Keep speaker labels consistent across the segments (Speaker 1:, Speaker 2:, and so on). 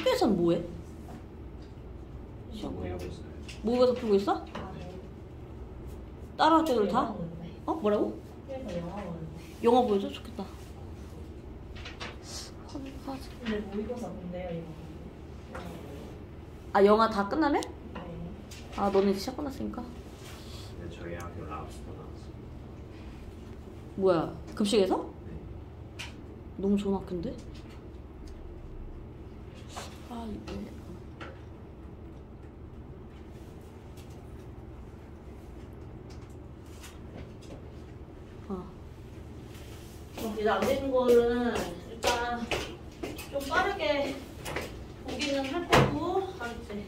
Speaker 1: 학교에서는 뭐해?
Speaker 2: 시험 보고 있어요.
Speaker 1: 모의고사 풀고 있어?
Speaker 3: 아, 네.
Speaker 1: 다른 학교들 다?
Speaker 3: 영어 보는데.
Speaker 1: 어? 뭐라고?
Speaker 3: 학교에서 영어 보는데.
Speaker 1: 영어 보여줘? 좋겠다.
Speaker 3: 근데 모의고사 본대요, 이거.
Speaker 1: 아 영화 다 끝나면?
Speaker 3: 네.
Speaker 1: 아 너네 시작 끝났으니까.
Speaker 2: 근데 저희 학교 랍스터 나왔어요.
Speaker 1: 뭐야 급식에서?
Speaker 2: 네.
Speaker 1: 너무 좋은 학교인데? 아 이게 이제 안 되는 거는 일단 좀 빠르게 보기는 할 거고, 알았지?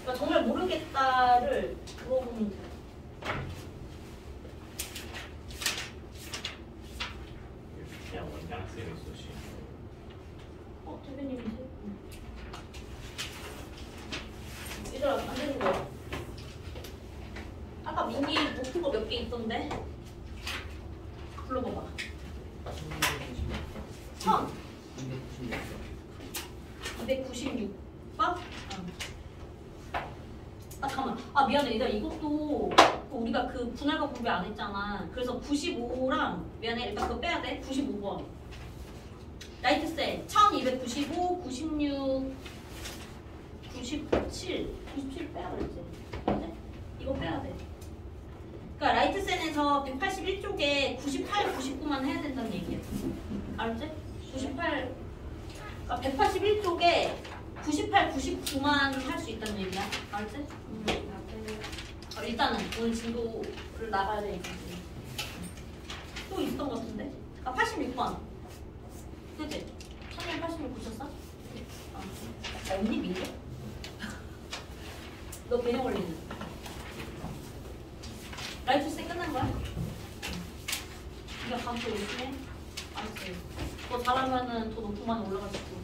Speaker 1: 그러니까 정말 모르겠다를 물어보면 돼.
Speaker 2: 그냥 원장쌤이 쏘시.
Speaker 1: 대표님이 얘들아 안 되는 거야. 아까 민기 높은 거 몇 개 있던데? 불러봐봐. 296번? 잠깐만. 미안해. 얘들아 이것도 우리가 그 분할과 분배 안 했잖아. 그래서 95랑 미안해. 일단 그거 빼야 돼. 95번. 라이트셀 1295, 96, 97 빼야 그랬지. 맞지? 이거 빼야 돼. 그러니까 라이트셀에서 181쪽에 98, 99만 해야 된다는 얘기야. 알았지? 98, 그러니까 181쪽에 98, 99만 할 수 있다는 얘기야. 알았지? 일단은 오늘 진도를 나가야 되니까. 또 있던 것 같은데? 86번. 그치? 1086 고쳤어? 언니 민규? 너 개념 걸리는? 라이트셀 끝난 거야? 네가 감도 열심히 해? 알았어. 너 잘하면은 더 높은 만 올라가지고.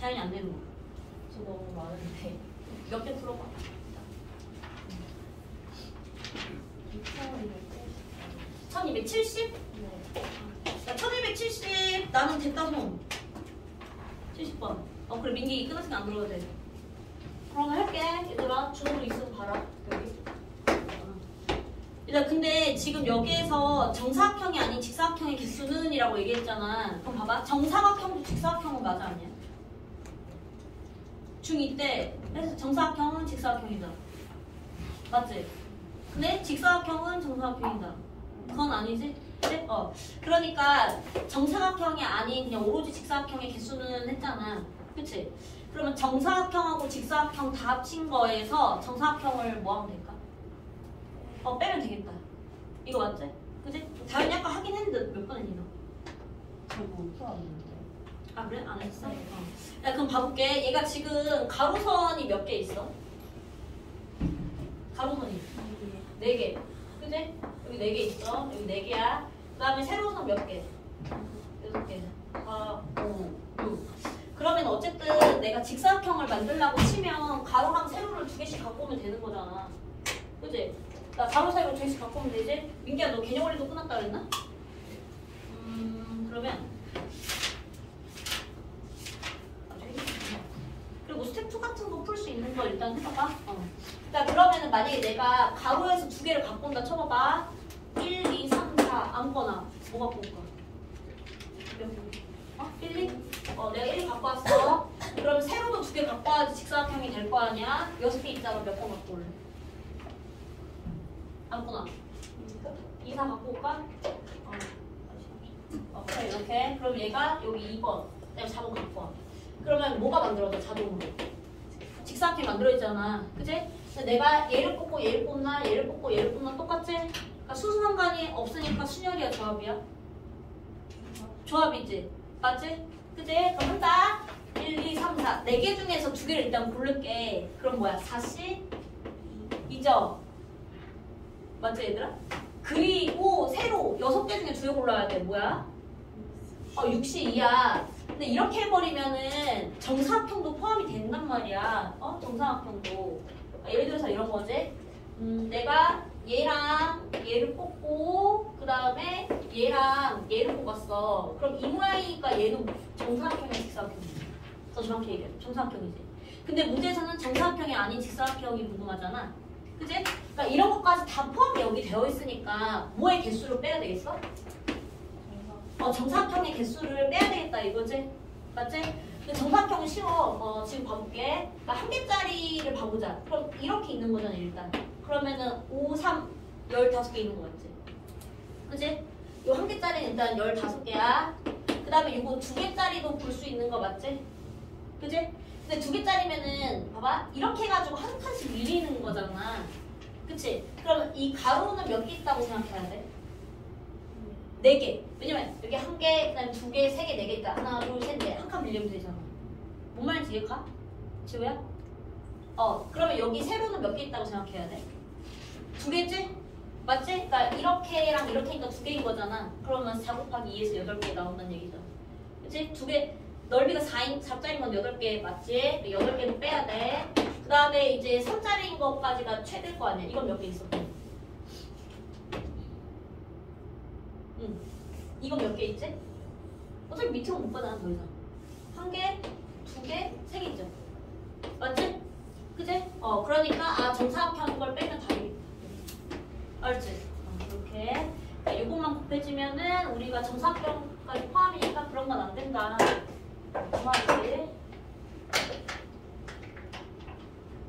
Speaker 1: 다행히 안 되는 거.
Speaker 3: 저 너무 많은데.
Speaker 1: 몇 개 풀어봐. 1270?
Speaker 3: 네.
Speaker 1: 야, 1270 나는 됐다 손. 70번. 그래 민기 끝났으니까 안 들어가도 돼. 그럼 할게. 얘들아 주소로 있으면 봐라. 여기. 일단 근데 지금 여기에서 정사각형이 아닌 직사각형의 개수는 이라고 얘기했잖아. 그럼 봐봐. 정사각형도 직사각형은 맞아 아니야? 중2 때 그래서 정사각형은 직사각형이다. 맞지? 근데 직사각형은 정사각형이다. 그건 아니지? 그래? 그러니까 정사각형이 아닌 그냥 오로지 직사각형의 개수는 했잖아. 그치? 그러면 정사각형하고 직사각형 다 합친 거에서 정사각형을 뭐 하면 될까? 빼면 되겠다. 이거 맞지? 그치? 다현이 아까 하긴 했는데 몇 번 했니 너?
Speaker 3: 저거 풀었는데.
Speaker 1: 아 그래? 안 했어? 야 그럼 봐볼게. 얘가 지금 가로선이 몇 개 있어? 가로선이 4개. 그치? 여기 4개 있어. 여기 4개야. 그 다음에 세로선 몇 개? 6개. 4, 5, 6. 그러면 어쨌든 내가 직사각형을 만들려고 치면 가로랑 세로를 2개씩 갖고 오면 되는 거잖아. 그치? 나 가로 세로 2개씩 갖고 오면 되지? 민기야 너 개념 원리도 끝났다 그랬나? 그러면 그리고 스텝 2 같은 거 풀 수 있는 거 일단 해봐봐. 자 그러면은 만약에 내가 가로에서 2개를 갖고 온다 쳐봐봐. 1, 2, 3, 4 아무거나 뭐 갖고 올 거야? 1, 2? 내가 1 갖고 왔어. 그럼 세로도 2개 갖고 와야지 직사각형이 될 거 아니야? 6개 있잖아. 몇 번 갖고 올래? 아무거나 2, 4 갖고 올까? 그래 이렇게. 그럼 얘가 여기 2번 내가 4번 갖고 와. 그러면 뭐가 만들어져 자동으로? 직사각형이 만들어지잖아. 그치? 근데 내가 얘를 뽑고 얘를 뽑나 얘를 뽑고 얘를 뽑나 똑같지? 그러니까 수수상관이 없으니까 순열이야 조합이야? 조합이지? 맞지? 그치? 그럼 한다. 1, 2, 3, 4 4개 중에서 2개를 일단 고를게. 그럼 뭐야? 4시 2죠? 맞지 얘들아? 그리고 세로 6개 중에 2개 골라야 돼. 뭐야? 6시 2야. 근데 이렇게 해버리면은 정사각형도 포함이 된단 말이야. 정사각형도. 예를 들어서 이런 거지. 내가 얘랑 얘를 뽑고 그 다음에 얘랑 얘를 뽑았어. 그럼 이 모양이니까 얘는 정사각형이야, 직사각형이야? 더 정확히 얘기해. 정사각형이지. 근데 문제에서는 정사각형이 아닌 직사각형이 궁금하잖아. 그지? 그러니까 이런 것까지 다 포함이 여기 되어 있으니까 뭐의 개수를 빼야 되겠어? 정사각형의 개수를 빼야 되겠다 이거지? 맞지? 근데 정사각형은 쉬워. 지금 봐볼게. 그러니까 한 개짜리를 봐보자. 그럼 이렇게 있는 거잖아 일단. 그러면은 5, 3, 15개 있는 거 맞지? 그지? 요 한 개짜리는 일단 15개야. 그 다음에 이거 2개짜리도 볼 수 있는 거 맞지? 그지? 근데 2개짜리면은 봐봐. 이렇게 해가지고 한 칸씩 밀리는 거잖아. 그치? 그러면 이 가로는 몇 개 있다고 생각해야 돼? 4개. 왜냐면 여기 1개, 그 다음에 2개, 3개, 4개 있다. 하나, 둘, 셋, 넷. 한 칸 밀리면 되잖아. 뭔 말인지 이해가? 지우야? 그러면 여기 세로는 몇 개 있다고 생각해야 돼? 2개지? 맞지? 그러니까 이렇게랑 이렇게니까 2개인 거잖아. 그러면 4 곱하기 2에서 8개 나온다는 얘기잖아. 그치? 2개, 넓이가 4짜리인 건 8개 맞지? 8개는 빼야 돼. 그 다음에 이제 3짜리인 것까지가 최대일 거 아니야. 이건 몇 개 있어? 이건 몇 개 있지? 어차피 밑으로 못 가잖아 더 이상. 1개, 2개, 3개 있죠? 맞지? 그지? 그러니까 정사각형인 걸 빼면 답이 알지? 이렇게 이것만 곱해지면은 우리가 정사각형까지 포함이니까 그런 건 안 된다. 그 말이지?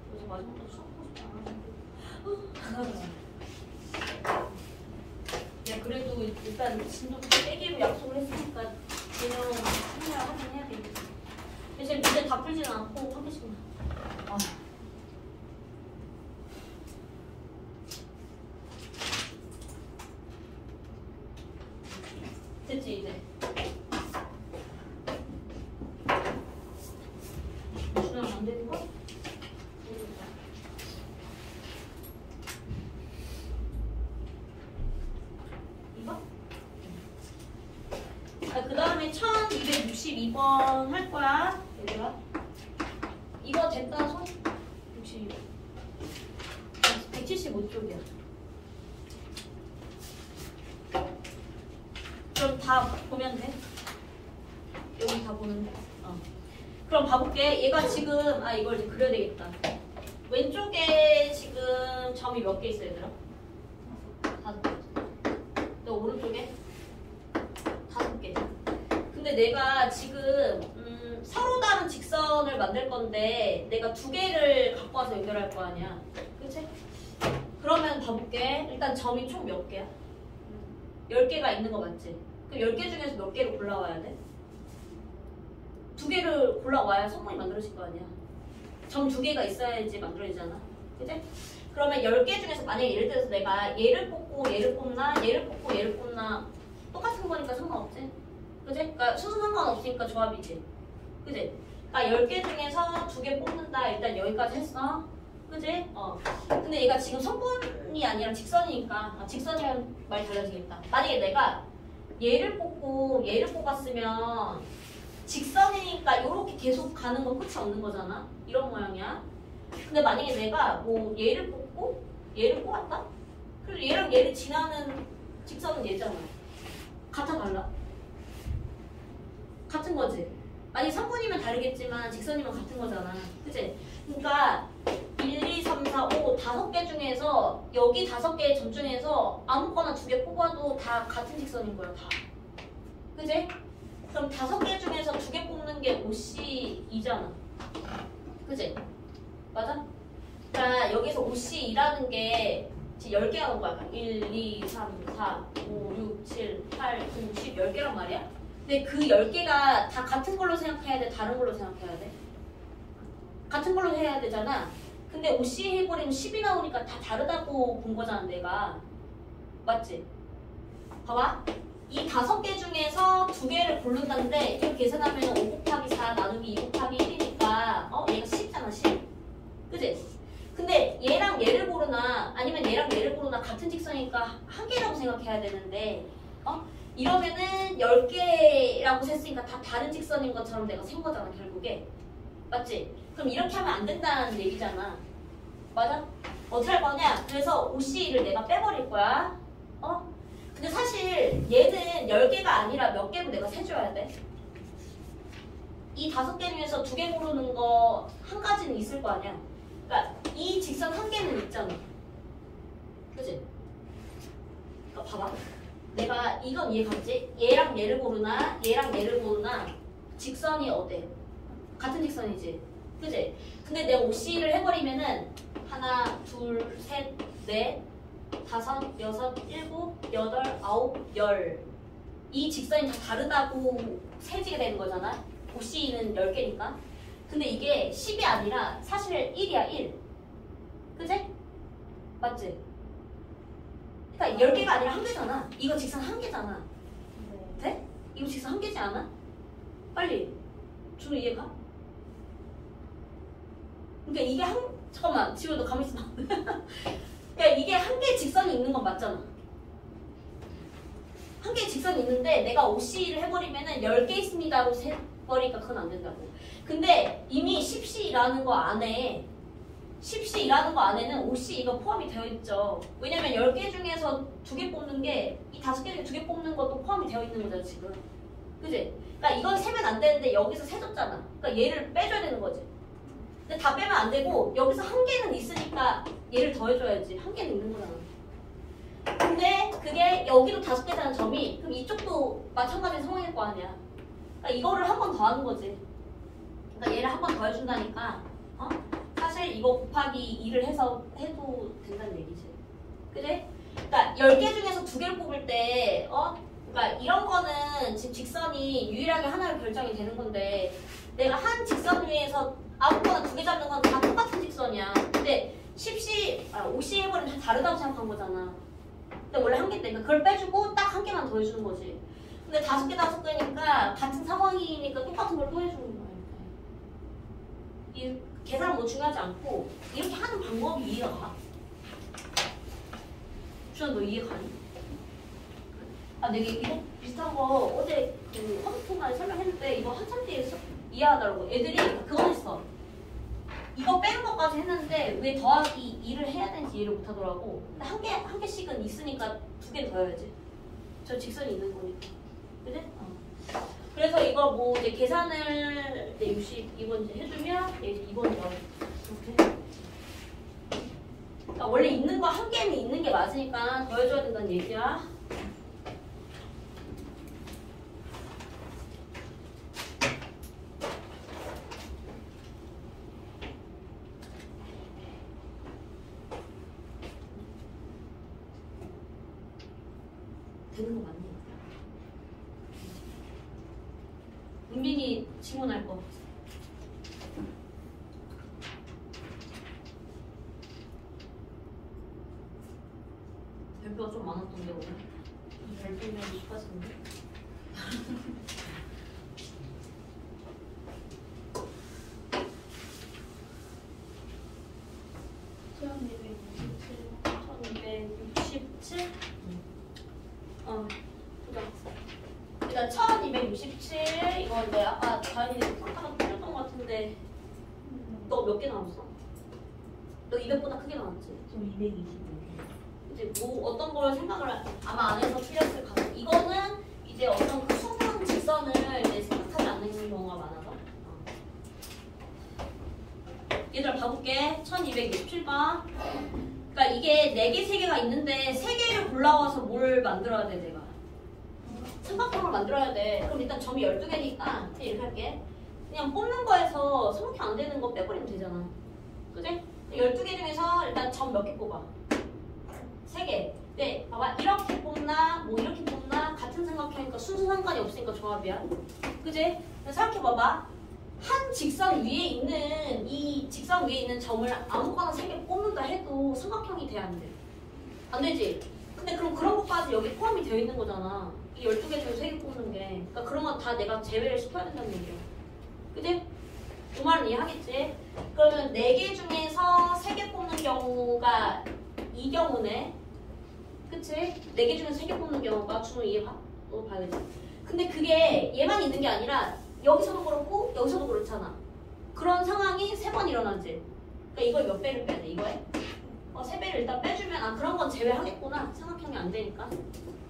Speaker 1: 그래서 마지막으로 수업 보고 싶다. 야 그래도 일단 진도 빼기로 약속을 했으니까 그냥 참여를 하긴 해야 되겠지. 근데 문제 다 풀지는 않고 한 개씩만. 됐지 이제. 주면 안 되는 거? 이거? 그 다음에 1262번 할 거야. 얘들아. 이거 됐다 손? 62번. 175쪽이야. 그럼 다 보면 돼. 여기 다 보면 돼. 그럼 봐볼게. 얘가 지금 이걸 이제 그려야 되겠다. 왼쪽에 지금 점이 몇 개 있어 얘들아? 5개. 너 오른쪽에 5개. 근데 내가 지금 서로 다른 직선을 만들 건데 내가 2개를 갖고 와서 연결할 거 아니야. 그치? 그러면 봐볼게. 일단 점이 총 몇 개야? 10개가 있는 거 맞지? 그 10개 중에서 몇 개를 골라와야 돼? 2개를 골라와야 성분이 만들어질 거 아니야. 점 2개가 있어야지 만들어지잖아. 그치? 그러면 10개 중에서 만약에 예를 들어서 내가 얘를 뽑고 얘를 뽑나 얘를 뽑고 얘를 뽑나 똑같은 거니까 상관없지? 그치? 그러니까 수순 상관없으니까 조합이지. 그치? 그러니까 10개 중에서 2개 뽑는다. 일단 여기까지 했어. 그치? 근데 얘가 지금 성분이 아니라 직선이니까 직선이면 말이 달라지겠다. 만약에 내가 얘를 뽑고 얘를 뽑았으면 직선이니까 이렇게 계속 가는 건 끝이 없는 거잖아. 이런 모양이야. 근데 만약에 내가 뭐 얘를 뽑고 얘를 뽑았다? 그리고 얘랑 얘를 지나는 직선은 얘잖아. 같아 달라? 같은 거지. 만약에 성분이면 다르겠지만 직선이면 같은 거잖아. 그치? 그러니까 1, 2, 3, 4, 5 5개 중에서 여기 5개의 점 중에서 아무거나 2개 뽑아도 다 같은 직선인 거야. 다. 그치? 그럼 5개 중에서 2개 뽑는 게 OC2잖아. 그치? 맞아? 그러니까 여기서 OC2라는 게 지금 10개가 온 거야. 1, 2, 3, 4, 5, 6, 7, 8, 9, 10, 10개란 말이야. 근데 그 10개가 다 같은 걸로 생각해야 돼? 다른 걸로 생각해야 돼? 같은 걸로 해야 되잖아. 근데 OC 해버리면 10이 나오니까 다 다르다고 본 거잖아, 내가. 맞지? 봐봐. 이 5개 중에서 2개를 고른다는데 이거 계산하면 5 곱하기 4 나누기 2 곱하기 1이니까 얘가 10잖아, 10. 그치? 근데 얘랑 얘를 고르나 아니면 얘랑 얘를 고르나 같은 직선이니까 한 개라고 생각해야 되는데 이러면은 10개라고 라고 셌으니까 다 다른 직선인 것처럼 내가 센 거잖아 결국에. 맞지? 그럼 이렇게 하면 안 된다는 얘기잖아. 맞아? 어떻게 할 거냐? 그래서 OC를 내가 빼버릴 거야. 어? 근데 사실 얘는 10개가 아니라 몇 개로 내가 세줘야 돼. 이 5개 중에서 2개 고르는 거 한 가지는 있을 거 아니야. 그러니까 이 직선 한 개는 있잖아. 그치? 그러니까 봐봐. 내가 이건 이해갔지? 얘랑 얘를 고르나 얘랑 얘를 고르나 직선이 어때? 같은 직선이지. 그치? 근데 내가 OC를 해버리면은 하나, 둘, 셋, 넷, 다섯, 여섯, 일곱, 여덟, 아홉, 열. 이 직선이 다 다르다고 세지게 되는 거잖아. OC는 10개니까. 근데 이게 10이 아니라 사실 1이야, 1. 그치? 맞지? 그러니까 10개가 아니라 1개잖아. 이거 직선 1개잖아.
Speaker 3: 네.
Speaker 1: 돼? 이거 직선 1개지 않아? 빨리. 준호 이해가? 그러니까 이게 잠깐만. 지금 너 가만히 있어. 그러니까 이게 1개의 직선이 있는 건 맞잖아. 1개의 직선이 있는데 내가 OC를 해버리면은 10개 있습니다로 세버리니까 그건 안 된다고. 근데 이미 10C라는 거 안에 10C라는 거 안에는 OC 이거 포함이 되어 있죠. 왜냐면 10개 중에서 2개 뽑는 게 이 5개 중에 2개 뽑는 것도 포함이 되어 있는 거잖아 지금. 그지? 그러니까 이건 세면 안 되는데 여기서 세줬잖아. 그러니까 얘를 빼줘야 되는 거지. 근데 다 빼면 안 되고 여기서 1개는 있으니까 얘를 더해줘야지. 1개는 있는 거잖아. 근데 그게 여기도 5개라는 점이 그럼 이쪽도 마찬가지 상황일 거 아니야. 그러니까 이거를 한 번 더 하는 거지. 그러니까 얘를 한 번 더 해준다니까 사실 이거 곱하기 2를 해서 해도 된다는 얘기지. 그지? 그러니까 10개 중에서 2개를 뽑을 때 그러니까 이런 거는 지금 직선이 유일하게 하나로 결정이 되는 건데 내가 한 직선 위에서 아무거나 2개 잡는 건 다 똑같은 직선이야. 근데 50C 해버리면 다 다르다고 생각한 거잖아. 근데 원래 1개인데 그러니까 그걸 빼주고 딱 1개만 더 해주는 거지. 근데 5개, 5개니까 같은 상황이니까 똑같은 걸 또 해주는 거야. 이 계산 뭐 중요하지 않고 이렇게 하는 방법이 이해가 가. 주연 너 이해 가니? 내가 이거 비슷한 거 어제 그 컴퓨터만에 설명했는데 이거 한참 뒤에 이해하더라고. 애들이 그거 했어. 이거 빼는 것까지 했는데 왜 더하기 2를 해야 되는지 이해를 못하더라고. 근데 한 개씩은 있으니까 2개 더 해야지. 저 직선이 있는 거니까. 그지? 그래서 이거 뭐 이제 계산을 62번 이제 해주면 이제 2번이 나오고 이렇게. 그러니까 원래 있는 거 1개는 있는 게 맞으니까 더 해줘야 된다는 얘기야. 되는 거 맞니? 은빈이 질문할 거. 별표가 좀 많았던데 오늘. 별표면 높아지는데. 일단 1267 이거 이제 아까 다현이네 평가가 틀렸던 것 같은데 너 몇 개 나왔어? 너 200보다 크게 나왔지?
Speaker 3: 저 220.
Speaker 1: 이제 뭐 어떤 걸 생각을 아마 안 해서 틀렸을 가능. 이거는 이제 어떤 그 수분 직선을 이제 생각하지 않는 경우가 많아서. 얘들아 봐볼게. 1267번. 그러니까 이게 4개, 3개가 있는데 3개를 골라와서 뭘 만들어야 돼 내가? 삼각형을 만들어야 돼. 그럼 일단 점이 12개니까 이렇게 할게. 그냥 뽑는 거에서 삼각형 안 되는 거 빼버리면 되잖아. 그지? 12개 중에서 일단 점 몇 개 뽑아? 3개. 네, 봐봐. 이렇게 뽑나, 뭐 이렇게 뽑나, 같은 삼각형이니까 순수 상관이 없으니까 조합이야. 그지? 생각해봐봐. 한 직선 위에 있는, 이 직선 위에 있는 점을 아무거나 3개 뽑는다 해도 삼각형이 돼, 안 돼? 안 되지? 근데 그럼 그런 것까지 여기 포함이 되어 있는 거잖아. 이 12개 중에 3개 뽑는 게. 그러니까 그런 건 다 내가 제외를 시켜야 된다는 얘기야. 그지? 그 말은 이해하겠지? 그러면 4개 중에서 3개 뽑는 경우가 이 경우네. 그치? 4개 중에서 3개 뽑는 경우가 준호 이해가? 너 봐야지. 근데 그게 얘만 있는 게 아니라 여기서도 그렇고 여기서도 그렇잖아. 그런 상황이 3번 일어나지. 그러니까 이걸 몇 배를 빼야 돼? 이거에? 3배를 일단 빼주면 그런 건 제외하겠구나. 삼각형이 안 되니까.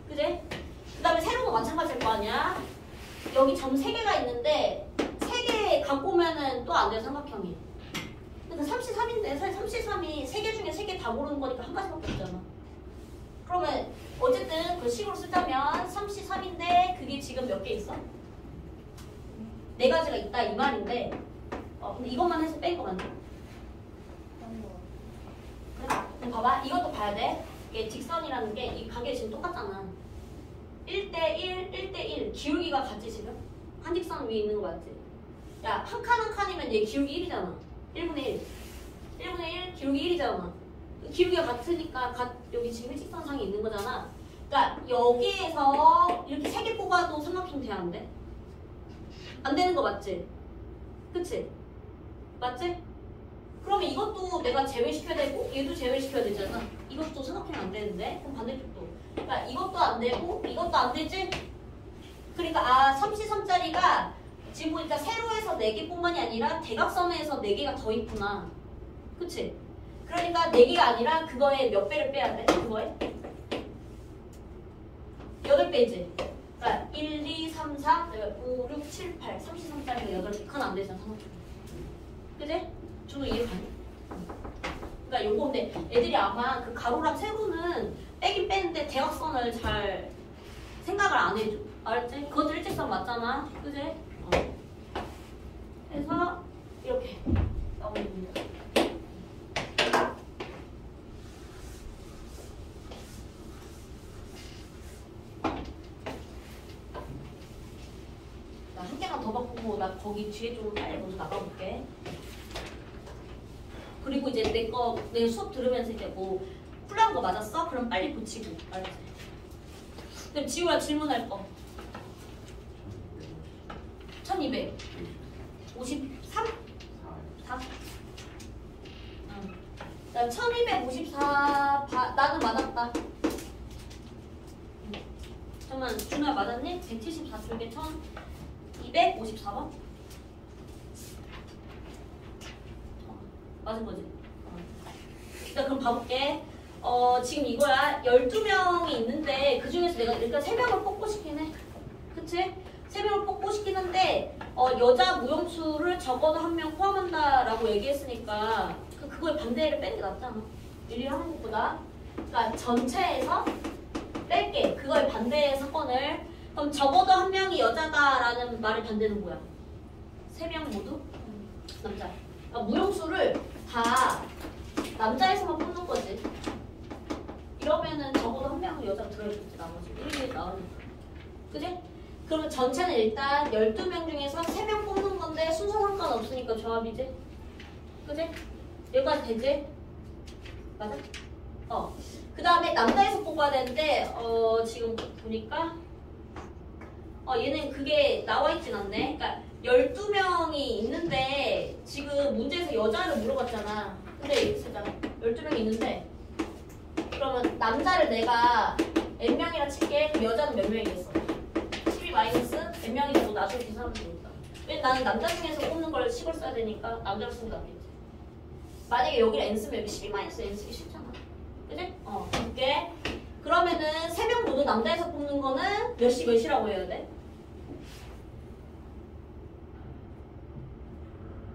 Speaker 1: 그지? 그 다음에 세로도 마찬가지일 거 아니야. 여기 점 3개가 있는데 3개 갖고 오면은 또 안 돼요. 삼각형이. 근데 33인데 사실 33이 3개 중에 3개 다 고르는 거니까 한 가지밖에 없잖아. 그러면 어쨌든 그 식으로 쓰자면 33인데 그게 지금 몇 개 있어? 4가지가 있다 이 말인데 근데 이것만 해서 뺀 거 맞나? 그래? 그럼 봐봐. 이것도 봐야 돼. 이게 직선이라는 게 이 가게 지금 똑같잖아. 1대1, 1대1 기울기가 같지 지금? 한 직선 위에 있는 거 맞지? 야, 한 칸 한 칸이면 얘 기울기 1이잖아. 1분의 1. 1분의 1 기울기 1이잖아. 기울기가 같으니까 여기 지금 일직선상에 있는 거잖아. 그러니까 여기에서 이렇게 3개 뽑아도 삼각형 돼야 안 돼? 안 되는 거 맞지? 그치? 맞지? 그러면 이것도 내가 제외시켜야 되고 얘도 제외시켜야 되잖아. 이것도 삼각형 안 되는데? 그럼 반대쪽도. 그러니까 이것도 안 되고 이것도 안 되지? 그러니까 33짜리가 지금 보니까 세로에서 4개뿐만이 아니라 대각선에서 4개가 더 있구나. 그치? 그러니까 4개가 아니라 그거에 몇 배를 빼야 돼? 그거에? 8배지. 그러니까 1, 2, 3, 4, 5, 6, 7, 8, 33짜리가 8개. 그건 안 되잖아. 그치? 저도 이해 가네. 그러니까 요거 근데 애들이 아마 그 가로랑 세로는 빼긴 빼는데 대각선을 잘 생각을 안 해줘. 알았지? 그것도 일직선 맞잖아. 그치? 그래서 이렇게 나옵니다. 나 한 개만 더 바꾸고 나 거기 뒤에 좀 빨리 먼저 나가볼게. 그리고 이제 내 수업 들으면서 이제 뭐 풀려는 거 맞았어? 그럼 빨리 고치고. 알았지? 그럼 지우야 질문할 거. 1253? 4? 나 1254 나는 맞았다. 잠깐만 준호야 맞았니? 174쪽에 1254번? 맞은 거지? 일단 그럼 봐볼게. 지금 이거야. 12명이 있는데 그 중에서 내가 일단 3명을 뽑고 싶긴 해. 그치? 3명을 뽑고 싶긴 한데 여자 무용수를 적어도 1명 포함한다라고 얘기했으니까 그거에 반대를 빼는 게 낫잖아. 일일이 하는 것보다. 그러니까 전체에서 뺄게. 그거에 반대의 사건을. 그럼 적어도 1명이 여자다라는 말의 반대는 뭐야? 3명 모두? 남자. 그러니까 무용수를 다 남자에서만 뽑는 거지. 이러면은 적어도 1명은 여자가 들어있겠지. 나머지 1, 2 나오니까. 그지? 그러면 전체는 일단 12명 중에서 3명 뽑는 건데 순서 상관없으니까 조합이지? 그지? 여기까지 되지? 맞아? 그 다음에 남자에서 뽑아야 되는데 지금 보니까 얘는 그게 나와 있진 않네. 그러니까 12명이 있는데 지금 문제에서 여자를 물어봤잖아. 근데 이렇게 쓰잖아. 12명이 있는데 그러면 남자를 내가 n명이라 칠게. 그럼 여자는 몇 명이겠어? 12 마이너스 n명이라고 나중에 계산하면 되니까. 왜 나는 남자 중에서 뽑는 걸 식을 써야 되니까 남자로 쓰는 게 낫겠지. 만약에 여기를 n 쓰면 여기 12 마이너스 n 쓰기 쉽잖아. 그지? 볼게. 그러면은 3명 모두 남자에서 뽑는 거는 몇이라고 해야 돼?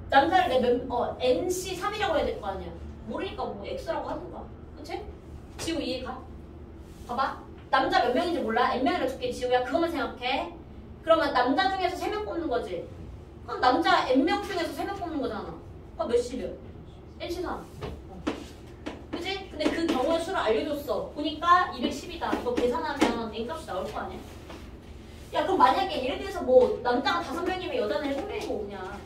Speaker 1: 남자를 내 NC 3이라고 해야 될 거 아니야. 모르니까 뭐 X라고 하든가. 그치? 지우 이해가? 봐봐. 남자 몇 명인지 몰라. N명이라 줄게 지우야. 그것만 생각해. 그러면 남자 중에서 3명 뽑는 거지. 그럼 남자 N명 중에서 3명 뽑는 거잖아. 그럼 몇이야? NC 3. 그치? 근데 그 경우의 수를 알려줬어. 보니까 210이다. 이거 계산하면 N값이 나올 거 아니야? 야 그럼 만약에 예를 들어서 뭐 남자가 5명이면 여자는 7명이고 그냥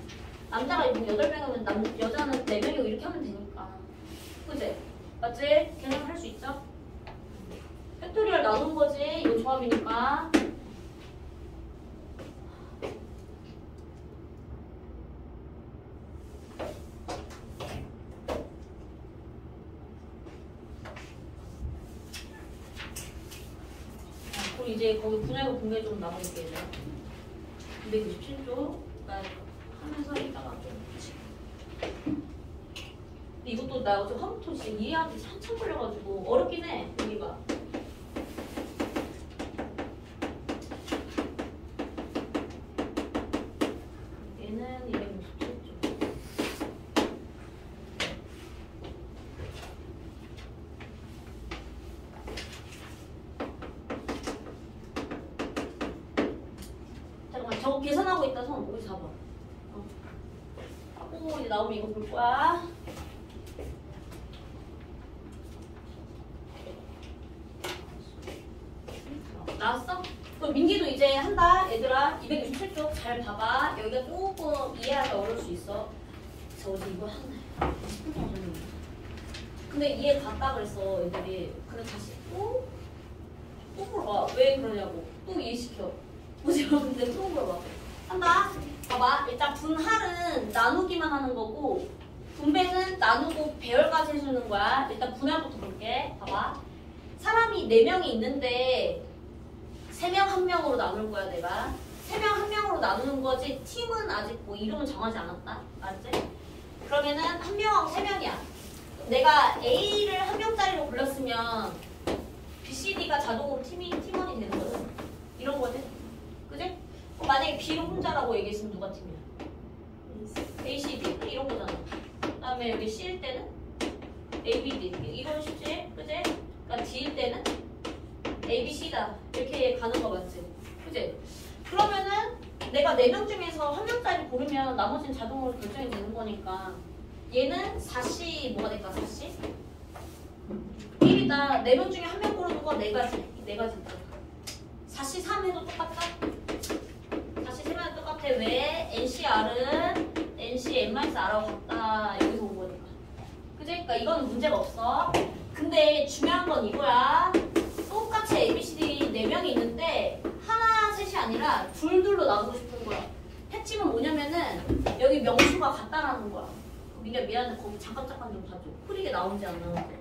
Speaker 1: 남자가 8명이면 여자는 4명이고 이렇게 하면 되니까. 그치? 맞지? 계산할 수 있죠? 팩토리얼 나눈 거지. 이거 조합이니까. 그리고 이제 거기 분할과 분배 좀 나눠볼게 얘들아. 297쪽 하면서 이따가 좀 근데 이것도 나 어제 화부터 지금 이해하기 한참 걸려가지고 어렵긴 해 여기가. 얘는 267쪽. 잠깐만 저거 계산하고 있다 손 여기 잡아. 하고 이제 나오면 이거 볼 거야. 나왔어? 그럼 민기도 이제 한다 얘들아. 267쪽 잘 봐봐. 여기가 조금 이해하기 어려울 수 있어. 저 어제 이거 하나 10분 동안 했는데 근데 이해 갔다 그랬어 애들이. 그래 다시 또 물어봐. 왜 그러냐고 또 이해시켜. 뭐지? 근데 또 물어봐. 한다. 봐봐. 일단 분할은 나누기만 하는 거고 분배는 나누고 배열까지 해주는 거야. 일단 분할부터 볼게. 봐봐. 사람이 4명이 있는데 3명 1명으로 나눌 거야 내가. 3명 1명으로 나누는 거지 팀은 아직 뭐 이름은 정하지 않았다. 알았지? 그러면은 1명하고 3명이야. 내가 A를 1명짜리로 골랐으면 B, C, D가 자동으로 팀원이 되는 거든. 이런 거지. 그지? 만약에 B를 혼자라고 얘기했으면 누가 팀이야? A, C, D 이런 거잖아. 그 다음에 여기 C일 때는 A, B, D 이건 쉽지? 그지? 그러니까 D일 때는 A, B, C다 이렇게 가는 거 맞지? 그지? 그러면은 내가 4명 중에서 1명짜리 고르면 나머지는 자동으로 결정이 되는 거니까 얘는 4C 뭐가 될까? 4C? 1이다. 4명 중에 1명 고르는 거 4가지. 4가지 있다. 4C 3 해도 똑같다? 4C 3 해도 똑같아. 왜? NCR은 NCN-R하고 같다. 여기서 온 거니까. 그지? 그러니까 이거는 문제가 없어. 근데 중요한 건 이거야. 똑같이 ABCD 4명이 있는데 하나 셋이 아니라 둘둘로 나누고 싶은 거야. 핵심은 뭐냐면은 여기 명수가 같다라는 거야. 민기야 미안해. 거기 잠깐 좀 봐줘. 흐리게 나오는지 안 나오는지.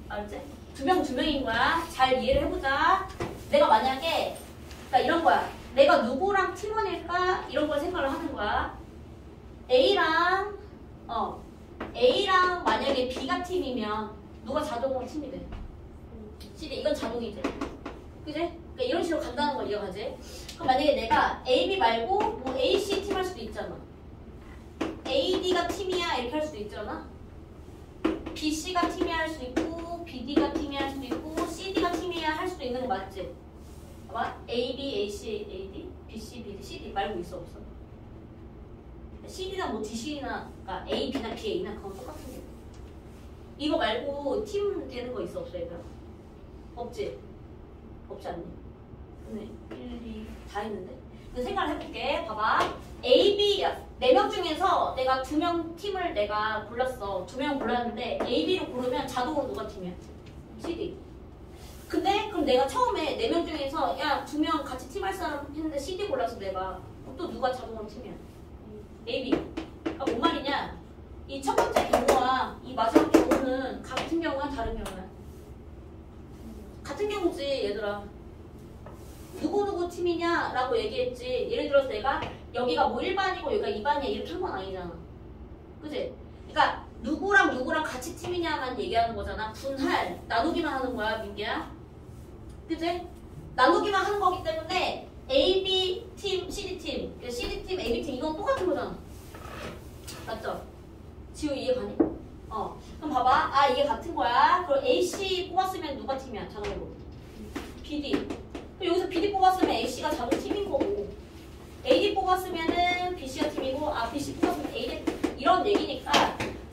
Speaker 1: 알지? 2명인 거야. 잘 이해를 해보자. 내가 만약에 그러니까 이런 거야. 내가 누구랑 팀원일까? 이런 걸 생각을 하는 거야. A랑 만약에 B가 팀이면 누가 자동으로 팀이 돼? CD 이건 자동이지. 그지? 그러니까 이런 식으로 간다는 걸 이해가지. 그럼 만약에 내가 AB 말고 뭐 AC 팀 할 수도 있잖아. AD가 팀이야 이렇게 할 수도 있잖아. BC가 팀이야 할 수도 있고 BD가 팀이야 할 수도 있고 CD가 팀이야 할 수도 있는 거 맞지? 봐봐. AB, AC, AD, BC, BD, CD 말고 있어 없어? CD나 뭐 DC나 그러니까 A, B나 B, A나 그건 똑같은 게 이거 말고 팀 되는 거 있어 없어 얘들아? 없지? 없지 않니? 네 1, 2 다 있는데? 근데 생각을 해볼게. 봐봐. A, B 4명 중에서 내가 2명 팀을 내가 골랐어. 2명 골랐는데 A, B로 고르면 자동으로 누가 팀이야? CD. 근데 그럼 내가 처음에 4명 중에서 야 2명 같이 팀 할 사람 했는데 CD 골라서 내가 또 누가 자동으로 팀이야? A, B. 그러니까 뭔 말이냐? 이 첫 번째 경우와 이 마지막 경우는 같은 경우야 다른 경우야? 같은 경우지 얘들아. 누구누구 팀이냐 라고 얘기했지. 예를 들어서 내가 여기가 뭐 1반이고 여기가 2반이야 이렇게 한 건 아니잖아. 그치? 그러니까 누구랑 같이 팀이냐만 얘기하는 거잖아. 분할, 나누기만 하는 거야 민기야. 그치? 나누기만 하는 거기 때문에 AB 팀, CD 팀, CD 팀, AB 팀 이건 똑같은 거잖아. 맞죠? 지우 이해 가니? 그럼 봐봐. 아 이게 같은 거야. 그럼 AC 뽑았으면 누가 팀이야? 자동으로. BD. 그럼 여기서 BD 뽑았으면 AC가 자동 팀인 거고 AD 뽑았으면은 BC가 팀이고 BC 뽑았으면 AD 이런 얘기니까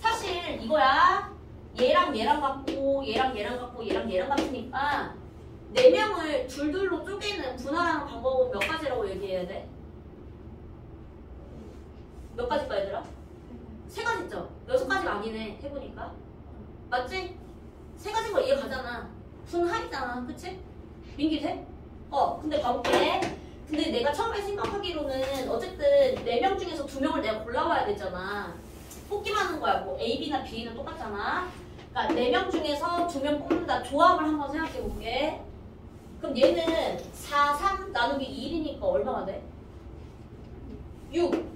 Speaker 1: 사실 이거야. 얘랑 같고 얘랑 같고 얘랑 같으니까 4명을 둘둘로 쪼개는 분할하는 방법은 몇 가지라고 얘기해야 돼? 몇 가지일까 얘들아? 3가지죠? 6가지가 아니네 해보니까. 맞지? 3가지인 거 이해 가잖아. 분할이잖아. 그치? 민기 돼? 근데 봐볼게. 근데 내가 처음에 생각하기로는 어쨌든 4명 중에서 2명을 내가 골라와야 되잖아. 뽑기만 하는 거야. 뭐 A, B나 B는 똑같잖아. 그러니까 4명 중에서 2명 뽑는다. 조합을 한번 생각해볼게. 그럼 얘는 4, 3 나누기 1이니까 얼마가 돼? 6.